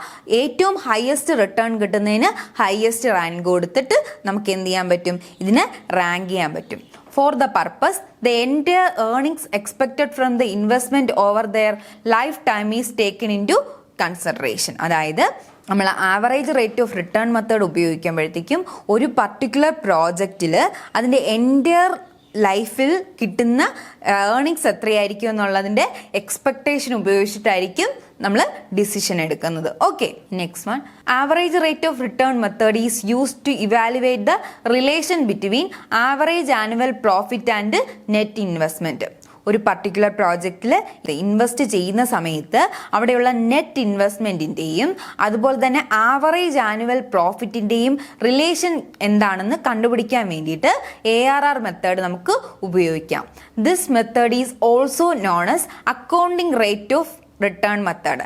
ഏറ്റവും ഹയസ്റ്റ് റിട്ടേൺ കിട്ടുന്നതിന് ഹയസ്റ്റ് റാങ്ക് കൊടുത്തിട്ട് നമുക്ക് എന്ത് ചെയ്യാൻ പറ്റും, ഇതിനെ റാങ്ക് ചെയ്യാൻ പറ്റും. For the purpose, the entire earnings expected from the investment over their lifetime is taken into consideration. അതായത് നമ്മൾ average rate of return method ഉപയോഗിക്കുമ്പോഴത്തേക്കും ഒരു പർട്ടിക്കുലർ പ്രോജക്റ്റിൽ അതിൻ്റെ എൻറ്റയർ ലൈഫിൽ കിട്ടുന്ന ഏർണിങ്സ് എത്രയായിരിക്കും എന്നുള്ളതിൻ്റെ എക്സ്പെക്ടേഷൻ ഉപയോഗിച്ചിട്ടായിരിക്കും നമ്മൾ ഡിസിഷൻ എടുക്കുന്നത്. Okay, next one, average rate of return method is used to evaluate the relation between average annual profit and net investment. ഒരു പർട്ടിക്കുലർ പ്രോജക്റ്റിൽ ഇൻവെസ്റ്റ് ചെയ്യുന്ന സമയത്ത് അവിടെയുള്ള നെറ്റ് ഇൻവെസ്റ്റ്മെൻറ്റിൻ്റെയും അതുപോലെ തന്നെ ആവറേജ് ആനുവൽ പ്രോഫിറ്റിൻ്റെയും റിലേഷൻ എന്താണെന്ന് കണ്ടുപിടിക്കാൻ വേണ്ടിയിട്ട് ARR മെത്തേഡ് നമുക്ക് ഉപയോഗിക്കാം. This method is also known as accounting rate of return method.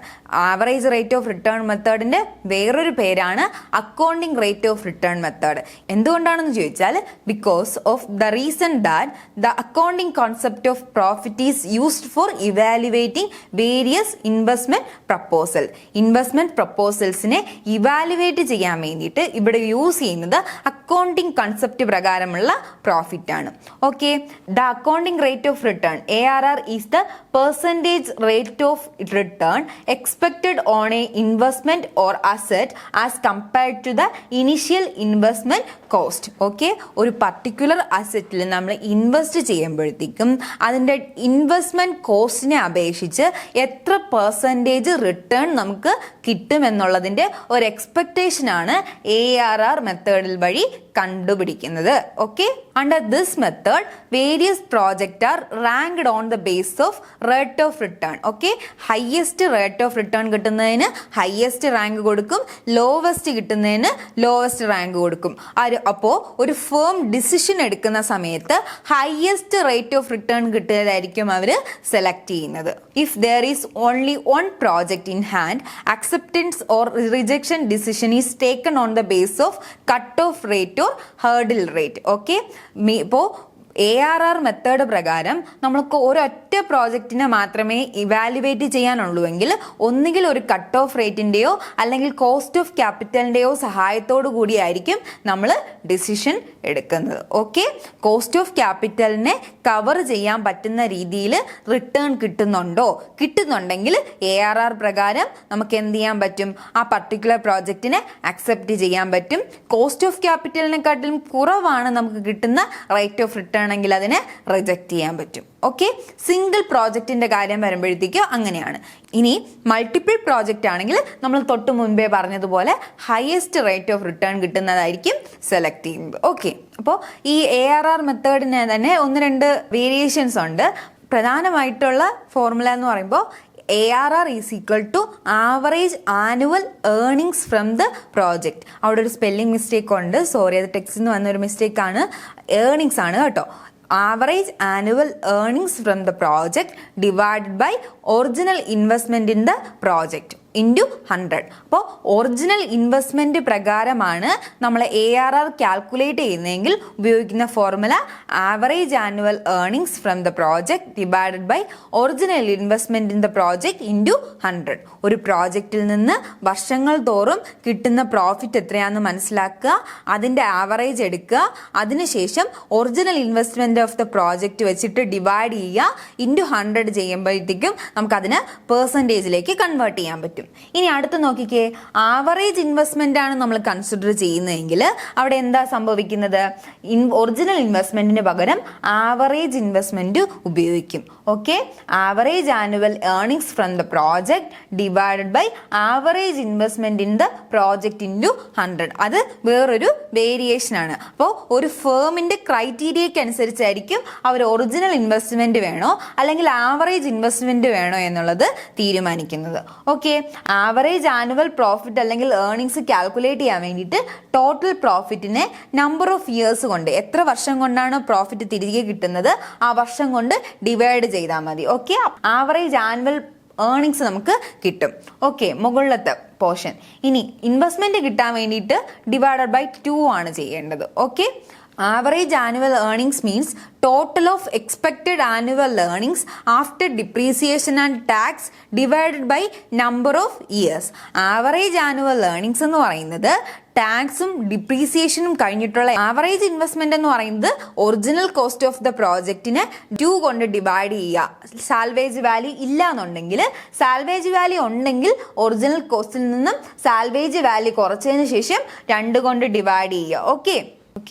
Average rate of return മെത്തേഡിൻ്റെ വേറൊരു പേരാണ് accounting rate of return method. എന്തുകൊണ്ടാണെന്ന് ചോദിച്ചാൽ because of the reason that the accounting concept of profit is used for evaluating various investment proposal. Investment പ്രപ്പോസൽസിനെ evaluate ചെയ്യാൻ വേണ്ടിയിട്ട് ഇവിടെ use ചെയ്യുന്നത് അക്കൗണ്ടിങ് കൺസെപ്റ്റ് പ്രകാരമുള്ള പ്രോഫിറ്റ് ആണ്. Okay, the accounting rate of return ARR is the percentage rate of return expected on a investment or asset as compared to the initial investment cost. Okay, ഒരു particular അസറ്റിൽ നമ്മൾ invest ചെയ്യുമ്പോഴത്തേക്കും അതിൻ്റെ investment കോസ്റ്റിനെ അപേക്ഷിച്ച് എത്ര percentage return നമുക്ക് കിട്ടുമെന്നുള്ളതിൻ്റെ ഒരു എക്സ്പെക്ടേഷനാണ് ARR മെത്തേഡിൽ വഴി കണ്ടുപിടിക്കുന്നത്. Okay, under this method various project are ranked on the base of rate of return. Okay, highest rate of return കിട്ടുന്നതിന് ഹയസ്റ്റ് റാങ്ക് കൊടുക്കും, ലോവസ്റ്റ് കിട്ടുന്നതിന് ലോവസ്റ്റ് റാങ്ക് കൊടുക്കും. അപ്പോൾ ഒരു ഫേം ഡിസിഷൻ എടുക്കുന്ന സമയത്ത് ഹയസ്റ്റ് റേറ്റ് ഓഫ് റിട്ടേൺ കിട്ടിയതായിരിക്കും അവർ സെലക്ട് ചെയ്യുന്നത്. If there is only one project in hand, acceptance or rejection decision is taken on the base of cut off rate or hurdle rate. Okay, ഇപ്പോൾ ARR method പ്രകാരം നമ്മൾക്ക് ഒരൊറ്റ പ്രോജക്റ്റിനെ മാത്രമേ evaluate ചെയ്യാനുള്ളൂ എങ്കിൽ ഒന്നുകിൽ ഒരു കട്ട് ഓഫ് റേറ്റിൻ്റെയോ അല്ലെങ്കിൽ കോസ്റ്റ് ഓഫ് ക്യാപിറ്റലിൻ്റെയോ സഹായത്തോടു കൂടിയായിരിക്കും നമ്മൾ ഡിസിഷൻ എടുക്കുന്നത്. ഓക്കെ, കോസ്റ്റ് ഓഫ് ക്യാപിറ്റലിനെ കവർ ചെയ്യാൻ പറ്റുന്ന രീതിയിൽ റിട്ടേൺ കിട്ടുന്നുണ്ടെങ്കിൽ ARR പ്രകാരം നമുക്ക് എന്ത് ചെയ്യാൻ പറ്റും, ആ പർട്ടിക്കുലർ പ്രോജക്റ്റിനെ അക്സെപ്റ്റ് ചെയ്യാൻ പറ്റും. കോസ്റ്റ് ഓഫ് ക്യാപിറ്റലിനെക്കാട്ടിലും കുറവാണ് നമുക്ക് കിട്ടുന്ന റേറ്റ് ഓഫ് റിട്ടേൺ ആണെങ്കിൽ അതിനെ റിജക്റ്റ് ചെയ്യാൻ പറ്റും. ഓക്കെ, സിംഗിൾ പ്രോജക്റ്റിന്റെ കാര്യം വരുമ്പോഴത്തേക്കും അങ്ങനെയാണ്. ഇനി മൾട്ടിപ്പിൾ പ്രോജക്റ്റ് ആണെങ്കിൽ നമ്മൾ തൊട്ട് മുൻപേ പറഞ്ഞതുപോലെ ഹയസ്റ്റ് റേറ്റ് ഓഫ് റിട്ടേൺ കിട്ടുന്നതായിരിക്കും സെലക്ട് ചെയ്യുന്നത്. ഓക്കെ, അപ്പോൾ ഈ ARR മെത്തേഡിന് തന്നെ 1-2 വേരിയേഷൻസ് ഉണ്ട്. പ്രധാനമായിട്ടുള്ള ഫോർമുല എന്ന് പറയുമ്പോൾ ARR is equal to average annual earnings from the project. അവിടെ ഒരു സ്പെല്ലിംഗ് മിസ്റ്റേക്ക് ഉണ്ട്, സോറി, അത് ടെക്സ്റ്റിൽ നിന്ന് വന്നൊരു മിസ്റ്റേക്കാണ്. ഏർണിങ്സ് ആണ് കേട്ടോ. Average annual earnings from the project divided by original investment in the project into 100. അപ്പോൾ ഒറിജിനൽ ഇൻവെസ്റ്റ്മെന്റ് പ്രകാരമാണ് നമ്മൾ ARR കാൽക്കുലേറ്റ് ചെയ്യുന്നതെങ്കിൽ ഉപയോഗിക്കുന്ന formula average annual earnings from the project divided by original investment in the project into 100. ഒരു പ്രോജക്റ്റിൽ നിന്ന് വർഷങ്ങൾ തോറും കിട്ടുന്ന പ്രോഫിറ്റ് എത്രയാണെന്ന് മനസ്സിലാക്കുക, അതിൻ്റെ ആവറേജ് എടുക്കുക, അതിനുശേഷം original investment of the project വെച്ചിട്ട് ഡിവൈഡ് ചെയ്യുക, ഇൻറ്റു 100 ചെയ്യുമ്പോഴത്തേക്കും നമുക്കതിനെ പെർസെൻറ്റേജിലേക്ക് കൺവേർട്ട് ചെയ്യാൻ പറ്റും. ഇനി അടുത്ത് നോക്കിക്കേ, ആവറേജ് ഇൻവെസ്റ്റ്മെന്റ് ആണ് നമ്മൾ കൺസിഡർ ചെയ്യുന്നതെങ്കിൽ അവിടെ എന്താ സംഭവിക്കുന്നത്, ഒറിജിനൽ ഇൻവെസ്റ്റ്മെന്റിന് പകരം ആവറേജ് ഇൻവെസ്റ്റ്മെന്റ് ഉപയോഗിക്കും. Okay, average annual earnings from the project divided by average investment in the project into 100. അത് വേറൊരു വേരിയേഷൻ ആണ്. അപ്പോൾ ഒരു ഫേമിന്റെ ക്രൈറ്റീരിയക്ക് അനുസരിച്ചായിരിക്കും അവർ ഒറിജിനൽ ഇൻവെസ്റ്റ്മെന്റ് വേണോ അല്ലെങ്കിൽ ആവറേജ് ഇൻവെസ്റ്റ്മെന്റ് വേണോ എന്നുള്ളത് തീരുമാനിക്കുന്നത്. ഓക്കെ, ആവറേജ് ആനുവൽ പ്രോഫിറ്റ് അല്ലെങ്കിൽ ഏർണിങ്സ് കാൽക്കുലേറ്റ് ചെയ്യാൻ വേണ്ടിയിട്ട് ടോട്ടൽ പ്രോഫിറ്റിനെ നമ്പർ ഓഫ് ഇയേഴ്സ് കൊണ്ട്, എത്ര വർഷം കൊണ്ടാണ് പ്രോഫിറ്റ് തിരികെ കിട്ടുന്നത് ആ വർഷം കൊണ്ട് ഡിവൈഡ് ചെയ്താൽ മതി. ഓക്കെ, ആവറേജ് ആനുവൽ ഏർണിങ്സ് നമുക്ക് കിട്ടും. ഓക്കെ, മുകളിലത്തെ പോർഷൻ. ഇനി ഇൻവെസ്റ്റ്മെന്റ് കിട്ടാൻ വേണ്ടിയിട്ട് ഡിവൈഡഡ് ബൈ 2 ആണ് ചെയ്യേണ്ടത്. Okay, average annual earnings means total of expected annual earnings after depreciation and tax divided by number of years. Average annual earnings എന്ന് പറയുന്നത് ടാക്സും ഡിപ്രീസിയേഷനും കഴിഞ്ഞിട്ടുള്ള ആവറേജ് ഇൻവെസ്റ്റ്മെന്റ് എന്ന് പറയുന്നത് ഒറിജിനൽ കോസ്റ്റ് ഓഫ് ദ പ്രോജക്റ്റിനെ 2 കൊണ്ട് ഡിവൈഡ് ചെയ്യുക. സാൽവേജ് വാല്യൂ ഇല്ല എന്നുണ്ടെങ്കിൽ, സാൽവേജ് വാല്യൂ ഉണ്ടെങ്കിൽ ഒറിജിനൽ കോസ്റ്റിൽ നിന്നും സാൽവേജ് വാല്യൂ കുറച്ചതിന് ശേഷം 2 കൊണ്ട് ഡിവൈഡ് ചെയ്യുക. ഓക്കെ,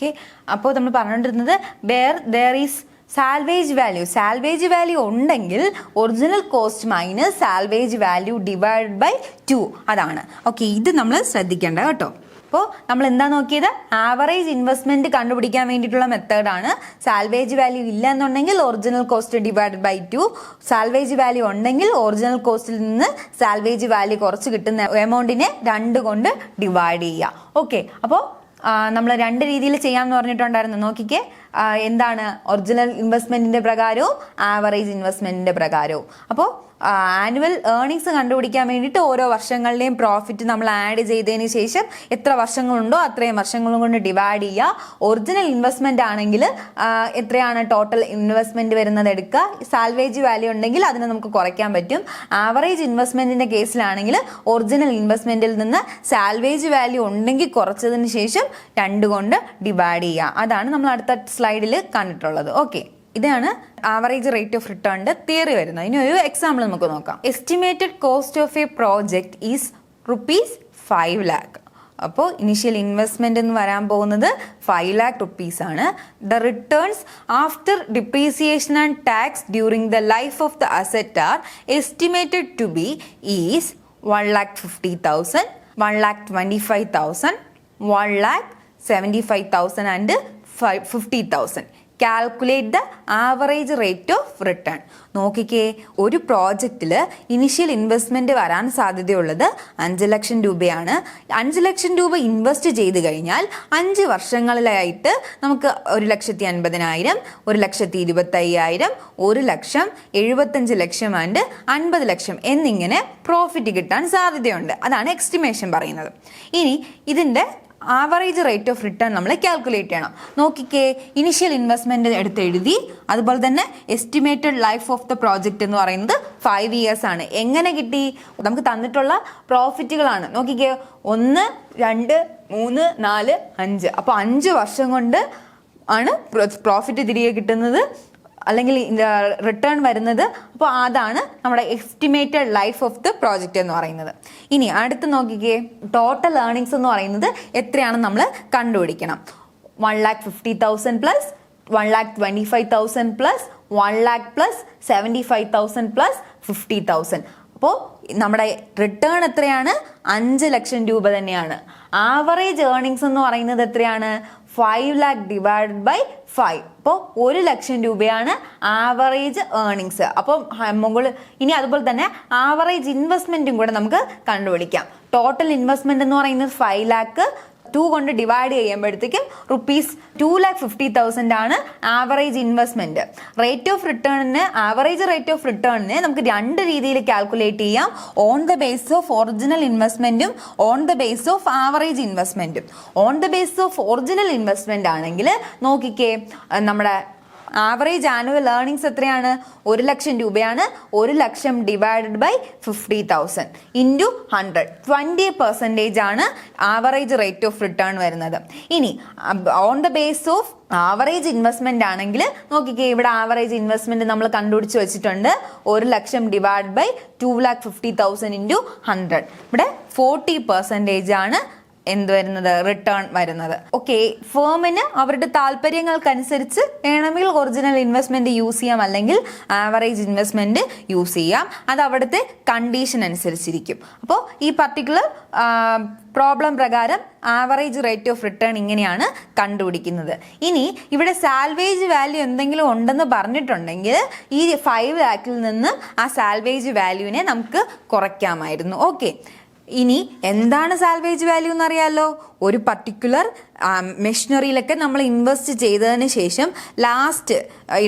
അപ്പോൾ നമ്മൾ പറഞ്ഞുകൊണ്ടിരുന്നത് where there is salvage value ഉണ്ടെങ്കിൽ original cost minus salvage value divide by 2, അതാണ്. ഓക്കെ, ഇത് നമ്മൾ ശ്രദ്ധിക്കേണ്ട കേട്ടോ. അപ്പോൾ നമ്മൾ എന്താ നോക്കിയത്, ആവറേജ് ഇൻവെസ്റ്റ്മെന്റ് കണ്ടുപിടിക്കാൻ വേണ്ടിയിട്ടുള്ള മെത്തേഡാണ്. സാൽവേജ് വാല്യൂ ഇല്ല എന്നുണ്ടെങ്കിൽ original cost divided by 2, salvage value ഉണ്ടെങ്കിൽ ഒറിജിനൽ കോസ്റ്റിൽ നിന്ന് സാൽവേജ് വാല്യൂ കുറച്ച് കിട്ടുന്ന എമൗണ്ടിനെ 2 കൊണ്ട് ഡിവൈഡ് ചെയ്യുക. ഓക്കെ, അപ്പോൾ നമ്മൾ 2 രീതിയിൽ ചെയ്യാമെന്ന് പറഞ്ഞിട്ടുണ്ടായിരുന്നു. നോക്കിക്കേ, എന്താണ് ഒറിജിനൽ ഇൻവെസ്റ്റ്മെന്റിന്റെ പ്രകാരവും ആവറേജ് ഇൻവെസ്റ്റ്മെന്റിന്റെ പ്രകാരവും. അപ്പോൾ ആനുവൽ ഏർണിങ്സ് കണ്ടുപിടിക്കാൻ വേണ്ടിയിട്ട് ഓരോ വർഷങ്ങളിലെയും പ്രോഫിറ്റ് നമ്മൾ ആഡ് ചെയ്തതിന് ശേഷം എത്ര വർഷങ്ങളുണ്ടോ അത്രയും വർഷങ്ങളും കൊണ്ട് ഡിവൈഡ് ചെയ്യുക. ഒറിജിനൽ ഇൻവെസ്റ്റ്മെന്റ് ആണെങ്കിൽ എത്രയാണ് ടോട്ടൽ ഇൻവെസ്റ്റ്മെന്റ് വരുന്നത് എടുക്കുക. സാൽവേജ് വാല്യൂ ഉണ്ടെങ്കിൽ അതിനെ നമുക്ക് കുറയ്ക്കാൻ പറ്റും. ആവറേജ് ഇൻവെസ്റ്റ്മെന്റിന്റെ കേസിലാണെങ്കിൽ ഒറിജിനൽ ഇൻവെസ്റ്റ്മെന്റിൽ നിന്ന് സാൽവേജ് വാല്യൂ ഉണ്ടെങ്കിൽ കുറച്ചതിന് ശേഷം 2 കൊണ്ട് ഡിവൈഡ് ചെയ്യുക. അതാണ് നമ്മൾ അടുത്ത സ്ലൈഡിൽ കണ്ടിട്ടുള്ളത്. ഓക്കെ, ഇതാണ് ആവറേജ് റേറ്റ് ഓഫ് റിട്ടേണിന്റെ തിയറി വരുന്നത്. ഇനി ഒരു എക്സാമ്പിൾ നമുക്ക് നോക്കാം. Estimated cost of a project is ₹5 lakh. അപ്പോൾ ഇനിഷ്യൽ ഇൻവെസ്റ്റ്മെന്റ് എന്ന് വരാൻ പോകുന്നത് 5 lakh rupees ആണ്. The returns after depreciation and tax during the life of the asset are estimated to be is 1,50,000, 1,25,000, 1,75,000 and 50,000. Calculate the average rate of return. നോക്കിക്കേ, ഒരു പ്രോജക്റ്റിൽ initial investment വരാൻ സാധ്യതയുള്ളത് 5 ലക്ഷം രൂപയാണ്. 5 ലക്ഷം രൂപ ഇൻവെസ്റ്റ് ചെയ്ത് കഴിഞ്ഞാൽ 5 വർഷങ്ങളിലായിട്ട് നമുക്ക് 1,50,000, 1,25,000, 1,00,000, 75 ലക്ഷം ആൻഡ് 50 ലക്ഷം എന്നിങ്ങനെ പ്രോഫിറ്റ് കിട്ടാൻ സാധ്യതയുണ്ട്. അതാണ് എസ്റ്റിമേഷൻ പറയുന്നത്. ഇനി ഇതിൻ്റെ ആവറേജ് റേറ്റ് ഓഫ് റിട്ടേൺ നമ്മൾ കാൽക്കുലേറ്റ് ചെയ്യണം. നോക്കിക്കേ, ഇനിഷ്യൽ ഇൻവെസ്റ്റ്മെന്റ് എടുത്ത് എഴുതി. അതുപോലെ തന്നെ estimated life of the project എന്ന് പറയുന്നത് 5 years ആണ്. എങ്ങനെ കിട്ടി? നമുക്ക് തന്നിട്ടുള്ള പ്രോഫിറ്റുകളാണ്. നോക്കിക്കേ, 1, 2, 3, 4, 5. അപ്പോൾ 5 വർഷം കൊണ്ട് ആണ് പ്രോഫിറ്റ് തിരികെ കിട്ടുന്നത്, അല്ലെങ്കിൽ റിട്ടേൺ വരുന്നത്. അപ്പോൾ അതാണ് നമ്മുടെ estimated life of the project എന്ന് പറയുന്നത്. ഇനി അടുത്ത് നോക്കിക്കേ, ടോട്ടൽ ഏർണിങ്സ് എന്ന് പറയുന്നത് എത്രയാണെന്ന് നമ്മൾ കണ്ടുപിടിക്കണം. 1,50,000 plus 1,25,000 plus 1 lakh plus 75,000 plus 50,000. അപ്പോൾ നമ്മുടെ റിട്ടേൺ എത്രയാണ്? 5 ലക്ഷം രൂപ തന്നെയാണ്. ആവറേജ് ഏർണിങ്സ് എന്ന് പറയുന്നത് എത്രയാണ്? 5 lakh ഡിവൈഡഡ് ബൈ 5. അപ്പോൾ 1 ലക്ഷം രൂപയാണ് ആവറേജ് ഏർണിങ്സ്. അപ്പോൾ ഇനി അതുപോലെ തന്നെ ആവറേജ് ഇൻവെസ്റ്റ്മെന്റും കൂടെ നമുക്ക് കണ്ടുപിടിക്കാം. ടോട്ടൽ ഇൻവെസ്റ്റ്മെന്റ് എന്ന് പറയുന്നത് 5 lakh, 2 കൊണ്ട് ഡിവൈഡ് ചെയ്യുമ്പോഴത്തേക്കും ₹2,50,000 ആണ് ആവറേജ് ഇൻവെസ്റ്റ്മെന്റ്. റേറ്റ് ഓഫ് റിട്ടേണിന്, ആവറേജ് റേറ്റ് ഓഫ് റിട്ടേണിന് നമുക്ക് 2 രീതിയിൽ കാൽക്കുലേറ്റ് ചെയ്യാം. On the base of original ഇൻവെസ്റ്റ്മെന്റും on the base of average ഇൻവെസ്റ്റ്മെന്റും. On the base of original investment ആണെങ്കിൽ നോക്കിക്കേ, നമ്മുടെ ആവറേജ് ആനുവൽ ഏർണിങ്സ് എത്രയാണ്? 1 ലക്ഷം രൂപയാണ്. 1 ലക്ഷം ഡിവൈഡഡ് ബൈ 50,000 ഇൻറ്റു 100, 20% ആണ് ആവറേജ് റേറ്റ് ഓഫ് റിട്ടേൺ വരുന്നത്. ഇനി on the base of average investment ആണെങ്കിൽ നോക്കിക്കേ, ഇവിടെ ആവറേജ് ഇൻവെസ്റ്റ്മെന്റ് നമ്മൾ കണ്ടുപിടിച്ച് വെച്ചിട്ടുണ്ട്. 1 ലക്ഷം ഡിവൈഡ് ബൈ 2,50,000 ഇൻറ്റു 100. ഇവിടെ 40% ആണ് എന്ത് വരുന്നത്? റിട്ടേൺ വരുന്നത്. ഓക്കെ, ഫേമിന് അവരുടെ താല്പര്യങ്ങൾക്കനുസരിച്ച് വേണമെങ്കിൽ ഒറിജിനൽ ഇൻവെസ്റ്റ്മെന്റ് യൂസ് ചെയ്യാം, അല്ലെങ്കിൽ ആവറേജ് ഇൻവെസ്റ്റ്മെന്റ് യൂസ് ചെയ്യാം. അത് അവിടുത്തെ കണ്ടീഷൻ അനുസരിച്ചിരിക്കും. അപ്പോൾ ഈ പർട്ടിക്കുലർ പ്രോബ്ലം പ്രകാരം ആവറേജ് റേറ്റ് ഓഫ് റിട്ടേൺ ഇങ്ങനെയാണ് കണ്ടുപിടിക്കുന്നത്. ഇനി ഇവിടെ സാൽവേജ് വാല്യൂ എന്തെങ്കിലും ഉണ്ടെന്ന് പറഞ്ഞിട്ടുണ്ടെങ്കിൽ ഈ 5 lakhൽ നിന്ന് ആ സാൽവേജ് വാല്യൂവിനെ നമുക്ക് കുറയ്ക്കാമായിരുന്നു. ഓക്കെ, ഇനി എന്താണ് സാൽവേജ് വാല്യൂ എന്നറിയാലോ? ഒരു പർട്ടിക്കുലർ മെഷീനറിയിലൊക്കെ നമ്മൾ ഇൻവെസ്റ്റ് ചെയ്തതിന് ശേഷം ലാസ്റ്റ്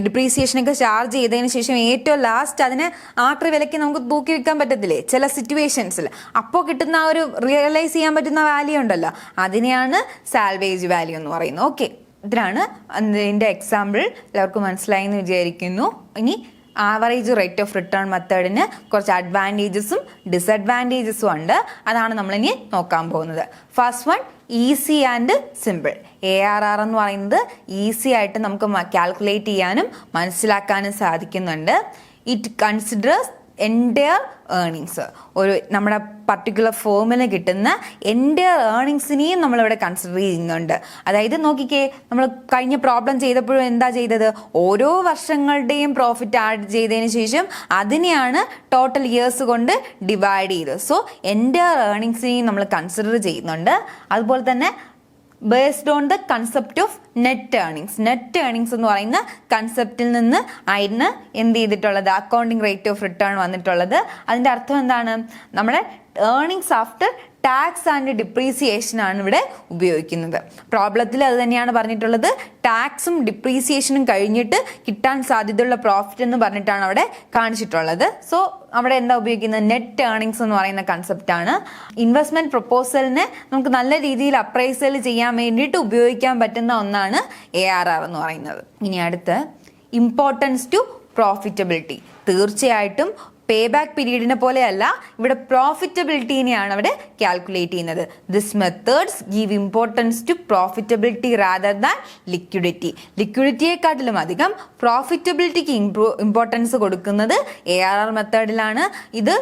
ഡിപ്രീസിയേഷനൊക്കെ ചാർജ് ചെയ്തതിന് ശേഷം ഏറ്റവും ലാസ്റ്റ് അതിനെ ആക്രി വിലയ്ക്ക് നമുക്ക് തൂക്കി വിൽക്കാൻ പറ്റത്തില്ലേ ചില സിറ്റുവേഷൻസിൽ? അപ്പോൾ കിട്ടുന്ന ആ ഒരു റിയലൈസ് ചെയ്യാൻ പറ്റുന്ന വാല്യൂ ഉണ്ടല്ലോ, അതിനെയാണ് സാൽവേജ് വാല്യൂ എന്ന് പറയുന്നത്. ഓക്കെ, ഇതിനാണ് അതിൻ്റെ എക്സാമ്പിൾ. എല്ലാവർക്കും മനസ്സിലായി എന്ന് വിചാരിക്കുന്നു. ഇനി ആവറേജ് റേറ്റ് ഓഫ് റിട്ടേൺ മെത്തേഡിന് കുറച്ച് അഡ്വാൻറ്റേജസും ഡിസഡ്വാൻറ്റേജസും ഉണ്ട്. അതാണ് നമ്മളിനി നോക്കാൻ പോകുന്നത്. First one, easy and simple. ARR എന്ന് പറയുന്നത് ഈസി ആയിട്ട് നമുക്ക് കാൽക്കുലേറ്റ് ചെയ്യാനും മനസ്സിലാക്കാനും സാധിക്കുന്നുണ്ട്. It considers entire earnings. ഒരു നമ്മുടെ പർട്ടിക്കുലർ ഫോമിന് കിട്ടുന്ന എൻറ്റയർ ഏർണിങ്സിനെയും നമ്മളിവിടെ കൺസിഡർ ചെയ്യുന്നുണ്ട്. അതായത് നോക്കിക്കേ, നമ്മൾ കഴിഞ്ഞ പ്രോബ്ലം ചെയ്തപ്പോഴും എന്താ ചെയ്തത്? ഓരോ വർഷങ്ങളുടെയും പ്രോഫിറ്റ് ആഡ് ചെയ്തതിന് ശേഷം അതിനെയാണ് ടോട്ടൽ ഇയേഴ്സ് കൊണ്ട് ഡിവൈഡ് ചെയ്തത്. സോ എൻറ്റയർ ഏർണിങ്സിനെയും നമ്മൾ കൺസിഡർ ചെയ്യുന്നുണ്ട്. അതുപോലെ തന്നെ based on the concept of net earnings. Net earnings എന്ന് പറയുന്ന കൺസെപ്റ്റിൽ നിന്ന് ആയിരുന്നു എന്ത് ചെയ്തിട്ടുള്ളത്? അക്കൗണ്ടിങ് റേറ്റ് ഓഫ് റിട്ടേൺ വന്നിട്ടുള്ളത്. അതിൻ്റെ അർത്ഥം എന്താണ്? നമ്മുടെ earnings after tax and depreciation ആണ് ഇവിടെ ഉപയോഗിക്കുന്നത്. പ്രോബ്ലത്തിൽ അത് തന്നെയാണ് പറഞ്ഞിട്ടുള്ളത്. ടാക്സും ഡിപ്രീസിയേഷനും കഴിഞ്ഞിട്ട് കിട്ടാൻ സാധ്യതയുള്ള പ്രോഫിറ്റ് എന്ന് പറഞ്ഞിട്ടാണ് അവിടെ കാണിച്ചിട്ടുള്ളത്. സോ അവിടെ എന്താ ഉപയോഗിക്കുന്നത്? നെറ്റ് ഏർണിങ്സ് എന്ന് പറയുന്ന കൺസെപ്റ്റ് ആണ്. ഇൻവെസ്റ്റ്മെന്റ് പ്രൊപ്പോസലിനെ നമുക്ക് നല്ല രീതിയിൽ അപ്രൈസൽ ചെയ്യാൻ വേണ്ടിയിട്ട് ഉപയോഗിക്കാൻ പറ്റുന്ന ഒന്നാണ് ARR എന്ന് പറയുന്നത്. ഇനി അടുത്ത്, ഇമ്പോർട്ടൻസ് ടു പ്രോഫിറ്റബിലിറ്റി. തീർച്ചയായിട്ടും പേ ബാക്ക് പീരീഡിനെ പോലെയല്ല, ഇവിടെ പ്രോഫിറ്റബിലിറ്റിനെയാണ് അവിടെ കാൽക്കുലേറ്റ് ചെയ്യുന്നത്. This methods give importance to profitability rather than liquidity. ലിക്വിഡിറ്റിയെക്കാട്ടിലും അധികം പ്രോഫിറ്റബിലിറ്റിക്ക് ഇമ്പോർട്ടൻസ് കൊടുക്കുന്നത് ARR മെത്തേഡിലാണ്. ഇത്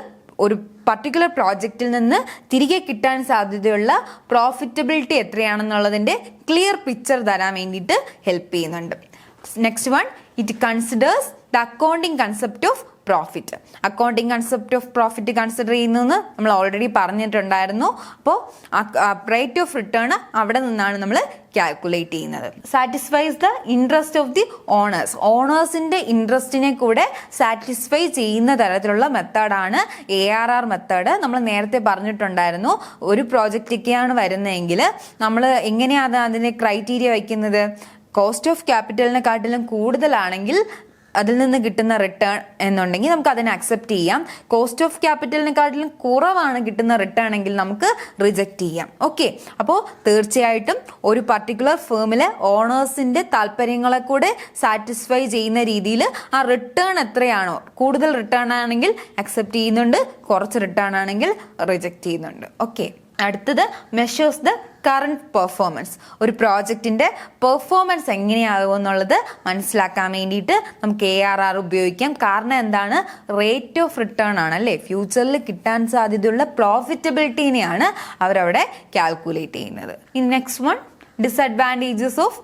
ഒരു പർട്ടിക്കുലർ പ്രോജക്റ്റിൽ നിന്ന് തിരികെ കിട്ടാൻ സാധ്യതയുള്ള പ്രോഫിറ്റബിലിറ്റി എത്രയാണെന്നുള്ളതിൻ്റെ ക്ലിയർ പിക്ചർ തരാൻ വേണ്ടിയിട്ട് ഹെൽപ്പ് ചെയ്യുന്നുണ്ട്. Next one, it considers the accounting concept of profit. Accounting concept of profit consider ചെയ്യുന്നതെന്ന് നമ്മൾ ഓൾറെഡി പറഞ്ഞിട്ടുണ്ടായിരുന്നു. അപ്പോൾ റേറ്റ് ഓഫ് റിട്ടേൺ അവിടെ നിന്നാണ് നമ്മൾ കാൽക്കുലേറ്റ് ചെയ്യുന്നത്. Satisfies the interest of the ഓണേഴ്സിന്റെ ഇൻട്രസ്റ്റിനെ കൂടെ സാറ്റിസ്ഫൈ ചെയ്യുന്ന തരത്തിലുള്ള മെത്തേഡാണ് ARR മെത്തേഡ്. നമ്മൾ നേരത്തെ പറഞ്ഞിട്ടുണ്ടായിരുന്നു, ഒരു പ്രോജക്റ്റൊക്കെയാണ് വരുന്നതെങ്കിൽ നമ്മൾ എങ്ങനെയാണ് അതിന് ക്രൈറ്റീരിയ വയ്ക്കുന്നത്? കോസ്റ്റ് ഓഫ് ക്യാപിറ്റലിനെക്കാട്ടിലും കൂടുതലാണെങ്കിൽ അതിൽ നിന്ന് കിട്ടുന്ന റിട്ടേൺ എന്നുണ്ടെങ്കിൽ നമുക്ക് അതിനെ അക്സെപ്റ്റ് ചെയ്യാം. കോസ്റ്റ് ഓഫ് ക്യാപിറ്റലിനെക്കാട്ടിലും കുറവാണ് കിട്ടുന്ന റിട്ടേൺ എങ്കിൽ നമുക്ക് റിജക്റ്റ് ചെയ്യാം. ഓക്കെ, അപ്പോൾ തീർച്ചയായിട്ടും ഒരു പർട്ടിക്കുലർ ഫേമിലെ ഓണേഴ്സിന്റെ താല്പര്യങ്ങളെ കൂടെ സാറ്റിസ്ഫൈ ചെയ്യുന്ന രീതിയിൽ ആ റിട്ടേൺ എത്രയാണോ, കൂടുതൽ റിട്ടേൺ ആണെങ്കിൽ അക്സെപ്റ്റ് ചെയ്യുന്നുണ്ട്, കുറച്ച് റിട്ടേൺ ആണെങ്കിൽ റിജക്റ്റ് ചെയ്യുന്നുണ്ട്. ഓക്കെ, അടുത്തത് മെഷേഴ്സ് ദ കറണ്ട് പെർഫോമൻസ്. ഒരു പ്രോജക്റ്റിന്റെ പെർഫോമൻസ് എങ്ങനെയാകും എന്നുള്ളത് മനസ്സിലാക്കാൻ വേണ്ടിയിട്ട് നമുക്ക് ARR ഉപയോഗിക്കാം. കാരണം എന്താണ്? റേറ്റ് ഓഫ് റിട്ടേൺ ആണ് അല്ലേ, ഫ്യൂച്ചറിൽ കിട്ടാൻ സാധ്യതയുള്ള പ്രോഫിറ്റബിലിറ്റിനെയാണ് അവരവിടെ കാൽക്കുലേറ്റ് ചെയ്യുന്നത്. ഇനി next one, disadvantages of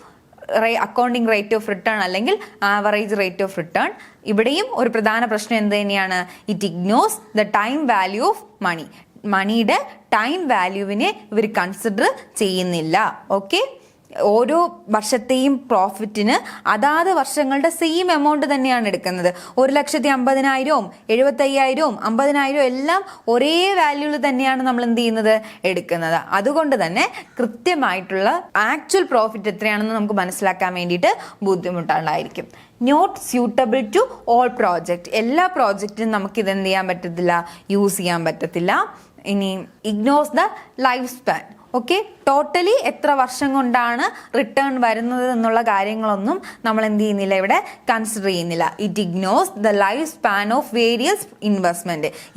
accounting rate of return അല്ലെങ്കിൽ ആവറേജ് റേറ്റ് ഓഫ് റിട്ടേൺ. ഇവിടെയും ഒരു പ്രധാന പ്രശ്നം എന്ത് തന്നെയാണ്? It ignores the time value of money. മണിയുടെ ടൈം വാല്യൂവിനെ ഇവർ കൺസിഡർ ചെയ്യുന്നില്ല. ഓക്കെ, ഓരോ വർഷത്തെയും പ്രോഫിറ്റിന് അതാത് വർഷങ്ങളുടെ സെയിം എമൗണ്ട് തന്നെയാണ് എടുക്കുന്നത്. 1,50,000, 75,000, 50,000 എല്ലാം ഒരേ വാല്യൂവിൽ തന്നെയാണ് നമ്മൾ എന്ത് ചെയ്യുന്നത്, എടുക്കുന്നത്. അതുകൊണ്ട് തന്നെ കൃത്യമായിട്ടുള്ള ആക്ച്വൽ പ്രോഫിറ്റ് എത്രയാണെന്ന് നമുക്ക് മനസ്സിലാക്കാൻ വേണ്ടിയിട്ട് ബുദ്ധിമുട്ടുണ്ടായിരിക്കും. Not suitable to all project. എല്ലാ പ്രോജക്റ്റിനും നമുക്ക് ഇത് എന്ത് ചെയ്യാൻ പറ്റത്തില്ല, യൂസ് ചെയ്യാൻ പറ്റത്തില്ല. ഇനി ignores the life span. Okay, totally എത്ര വർഷം കൊണ്ടാണ് റിട്ടേൺ വരുന്നത് എന്നുള്ള കാര്യങ്ങളൊന്നും നമ്മൾ എന്ത് ചെയ്യുന്നില്ല, ഇവിടെ കൺസിഡർ ചെയ്യുന്നില്ല. It ignores the life span of various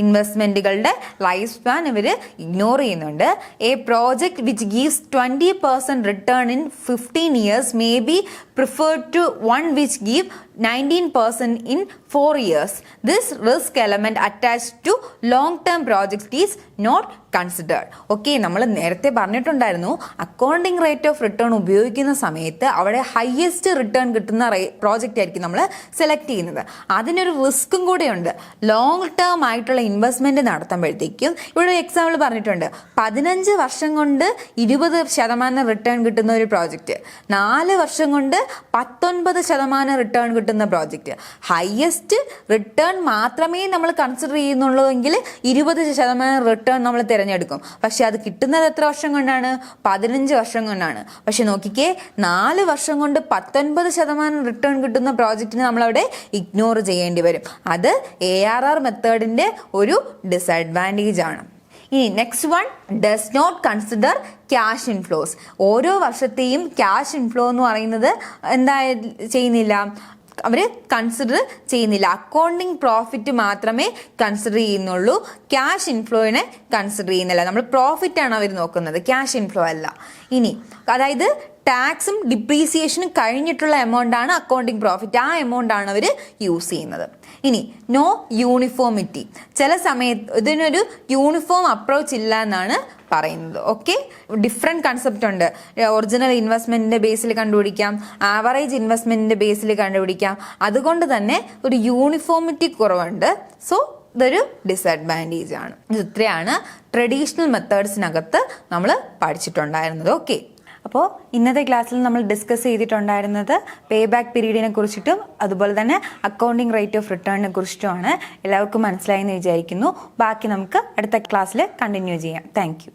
ഇൻവെസ്റ്റ്മെന്റുകളുടെ ലൈഫ് സ്പാൻ ഇവർ ഇഗ്നോർ ചെയ്യുന്നുണ്ട്. A project which gives 20% return in 15 years may be preferred to one which give 19% in 4 years. This risk element attached to long-term projects is not considered. Okay, നമ്മൾ നേരത്തെ പറഞ്ഞിട്ടുണ്ടായിരുന്നു, accounting rate of return ഉപയോഗിക്കുന്ന സമയത്ത് അവിടെ highest return കിട്ടുന്ന project ആയിരിക്കും നമ്മൾ select ചെയ്യുന്നത്. അതിനൊരു റിസ്ക്കും കൂടെയുണ്ട്. ലോങ് ടേം ആയിട്ടുള്ള ഇൻവെസ്റ്റ്മെന്റ് നടത്തുമ്പോഴത്തേക്കും ഇവിടെ എക്സാമ്പിൾ പറഞ്ഞിട്ടുണ്ട്, 15 വർഷം കൊണ്ട് 20% റിട്ടേൺ കിട്ടുന്ന ഒരു പ്രോജക്റ്റ്, 4 വർഷം കൊണ്ട് 19% റിട്ടേൺ കിട്ടുന്ന പ്രോജക്റ്റ്. ഹയസ്റ്റ് റിട്ടേൺ മാത്രമേ നമ്മൾ കൺസിഡർ ചെയ്യുന്നുള്ളൂ എങ്കിൽ 20% റിട്ടേൺ നമ്മൾ തിരഞ്ഞെടുക്കും. പക്ഷെ അത് കിട്ടുന്നത് എത്ര വർഷം കൊണ്ടാണ്? 15 വർഷം കൊണ്ടാണ്. പക്ഷെ നോക്കിക്കേ, 4 വർഷം കൊണ്ട് 19% റിട്ടേൺ കിട്ടുന്ന പ്രോജക്റ്റിന് നമ്മളവിടെ ഇഗ്നോർ ചെയ്യേണ്ടി വരും. അത് ARR മെത്തേഡിന്റെ ഒരു ഡിസഡ്വാൻറ്റേജ് ആണ്. ഇനി next one, does not consider cash inflows. ഓരോ വർഷത്തെയും ക്യാഷ് ഇൻഫ്ലോ എന്ന് പറയുന്നത് എന്താ ചെയ്യുന്നില്ല, അവർ കൺസിഡർ ചെയ്യുന്നില്ല. അക്കൗണ്ടിങ് പ്രോഫിറ്റ് മാത്രമേ കൺസിഡർ ചെയ്യുന്നുള്ളൂ, ക്യാഷ് ഇൻഫ്ലോയിനെ കൺസിഡർ ചെയ്യുന്നില്ല. നമ്മൾ പ്രോഫിറ്റ് ആണ് അവർ നോക്കുന്നത്, ക്യാഷ് ഇൻഫ്ലോ അല്ല. ഇനി അതായത് ടാക്സും ഡിപ്രീസിയേഷനും കഴിഞ്ഞിട്ടുള്ള എമൗണ്ട് ആണ് അക്കൗണ്ടിങ് പ്രോഫിറ്റ്, ആ എമൗണ്ട് ആണ് അവർ യൂസ് ചെയ്യുന്നത്. ഇനി നോ യൂണിഫോമിറ്റി. ചില സമയത്ത് ഇതിനൊരു യൂണിഫോം അപ്രോച്ച് ഇല്ല എന്നാണ് പറയുന്നത്. ഓക്കെ, ഡിഫറെൻറ്റ് കൺസെപ്റ്റ് ഉണ്ട്. ഒറിജിനൽ ഇൻവെസ്റ്റ്മെന്റിന്റെ ബേസിൽ കണ്ടുപിടിക്കാം, ആവറേജ് ഇൻവെസ്റ്റ്മെന്റിന്റെ ബേസിൽ കണ്ടുപിടിക്കാം. അതുകൊണ്ട് തന്നെ ഒരു യൂണിഫോമിറ്റി കുറവുണ്ട്. സോ ഇതൊരു ഡിസഡ്വാൻറ്റേജ് ആണ്. ഇത്രയാണ് ട്രഡീഷണൽ മെത്തേഡ്സിനകത്ത് നമ്മൾ പഠിച്ചിട്ടുണ്ടായിരുന്നത്. ഓക്കെ, അപ്പോൾ ഇന്നത്തെ ക്ലാസ്സിൽ നമ്മൾ ഡിസ്കസ് ചെയ്തിട്ടുണ്ടായിരുന്നത് പേ ബാക്ക് പീരീഡിനെ കുറിച്ചിട്ടും അതുപോലെ തന്നെ അക്കൗണ്ടിങ് റേറ്റ് ഓഫ് റിട്ടേണിനെ കുറിച്ചിട്ടുമാണ്. എല്ലാവർക്കും മനസ്സിലായെന്ന് വിചാരിക്കുന്നു. ബാക്കി നമുക്ക് അടുത്ത ക്ലാസ്സിൽ കണ്ടിന്യൂ ചെയ്യാം. താങ്ക്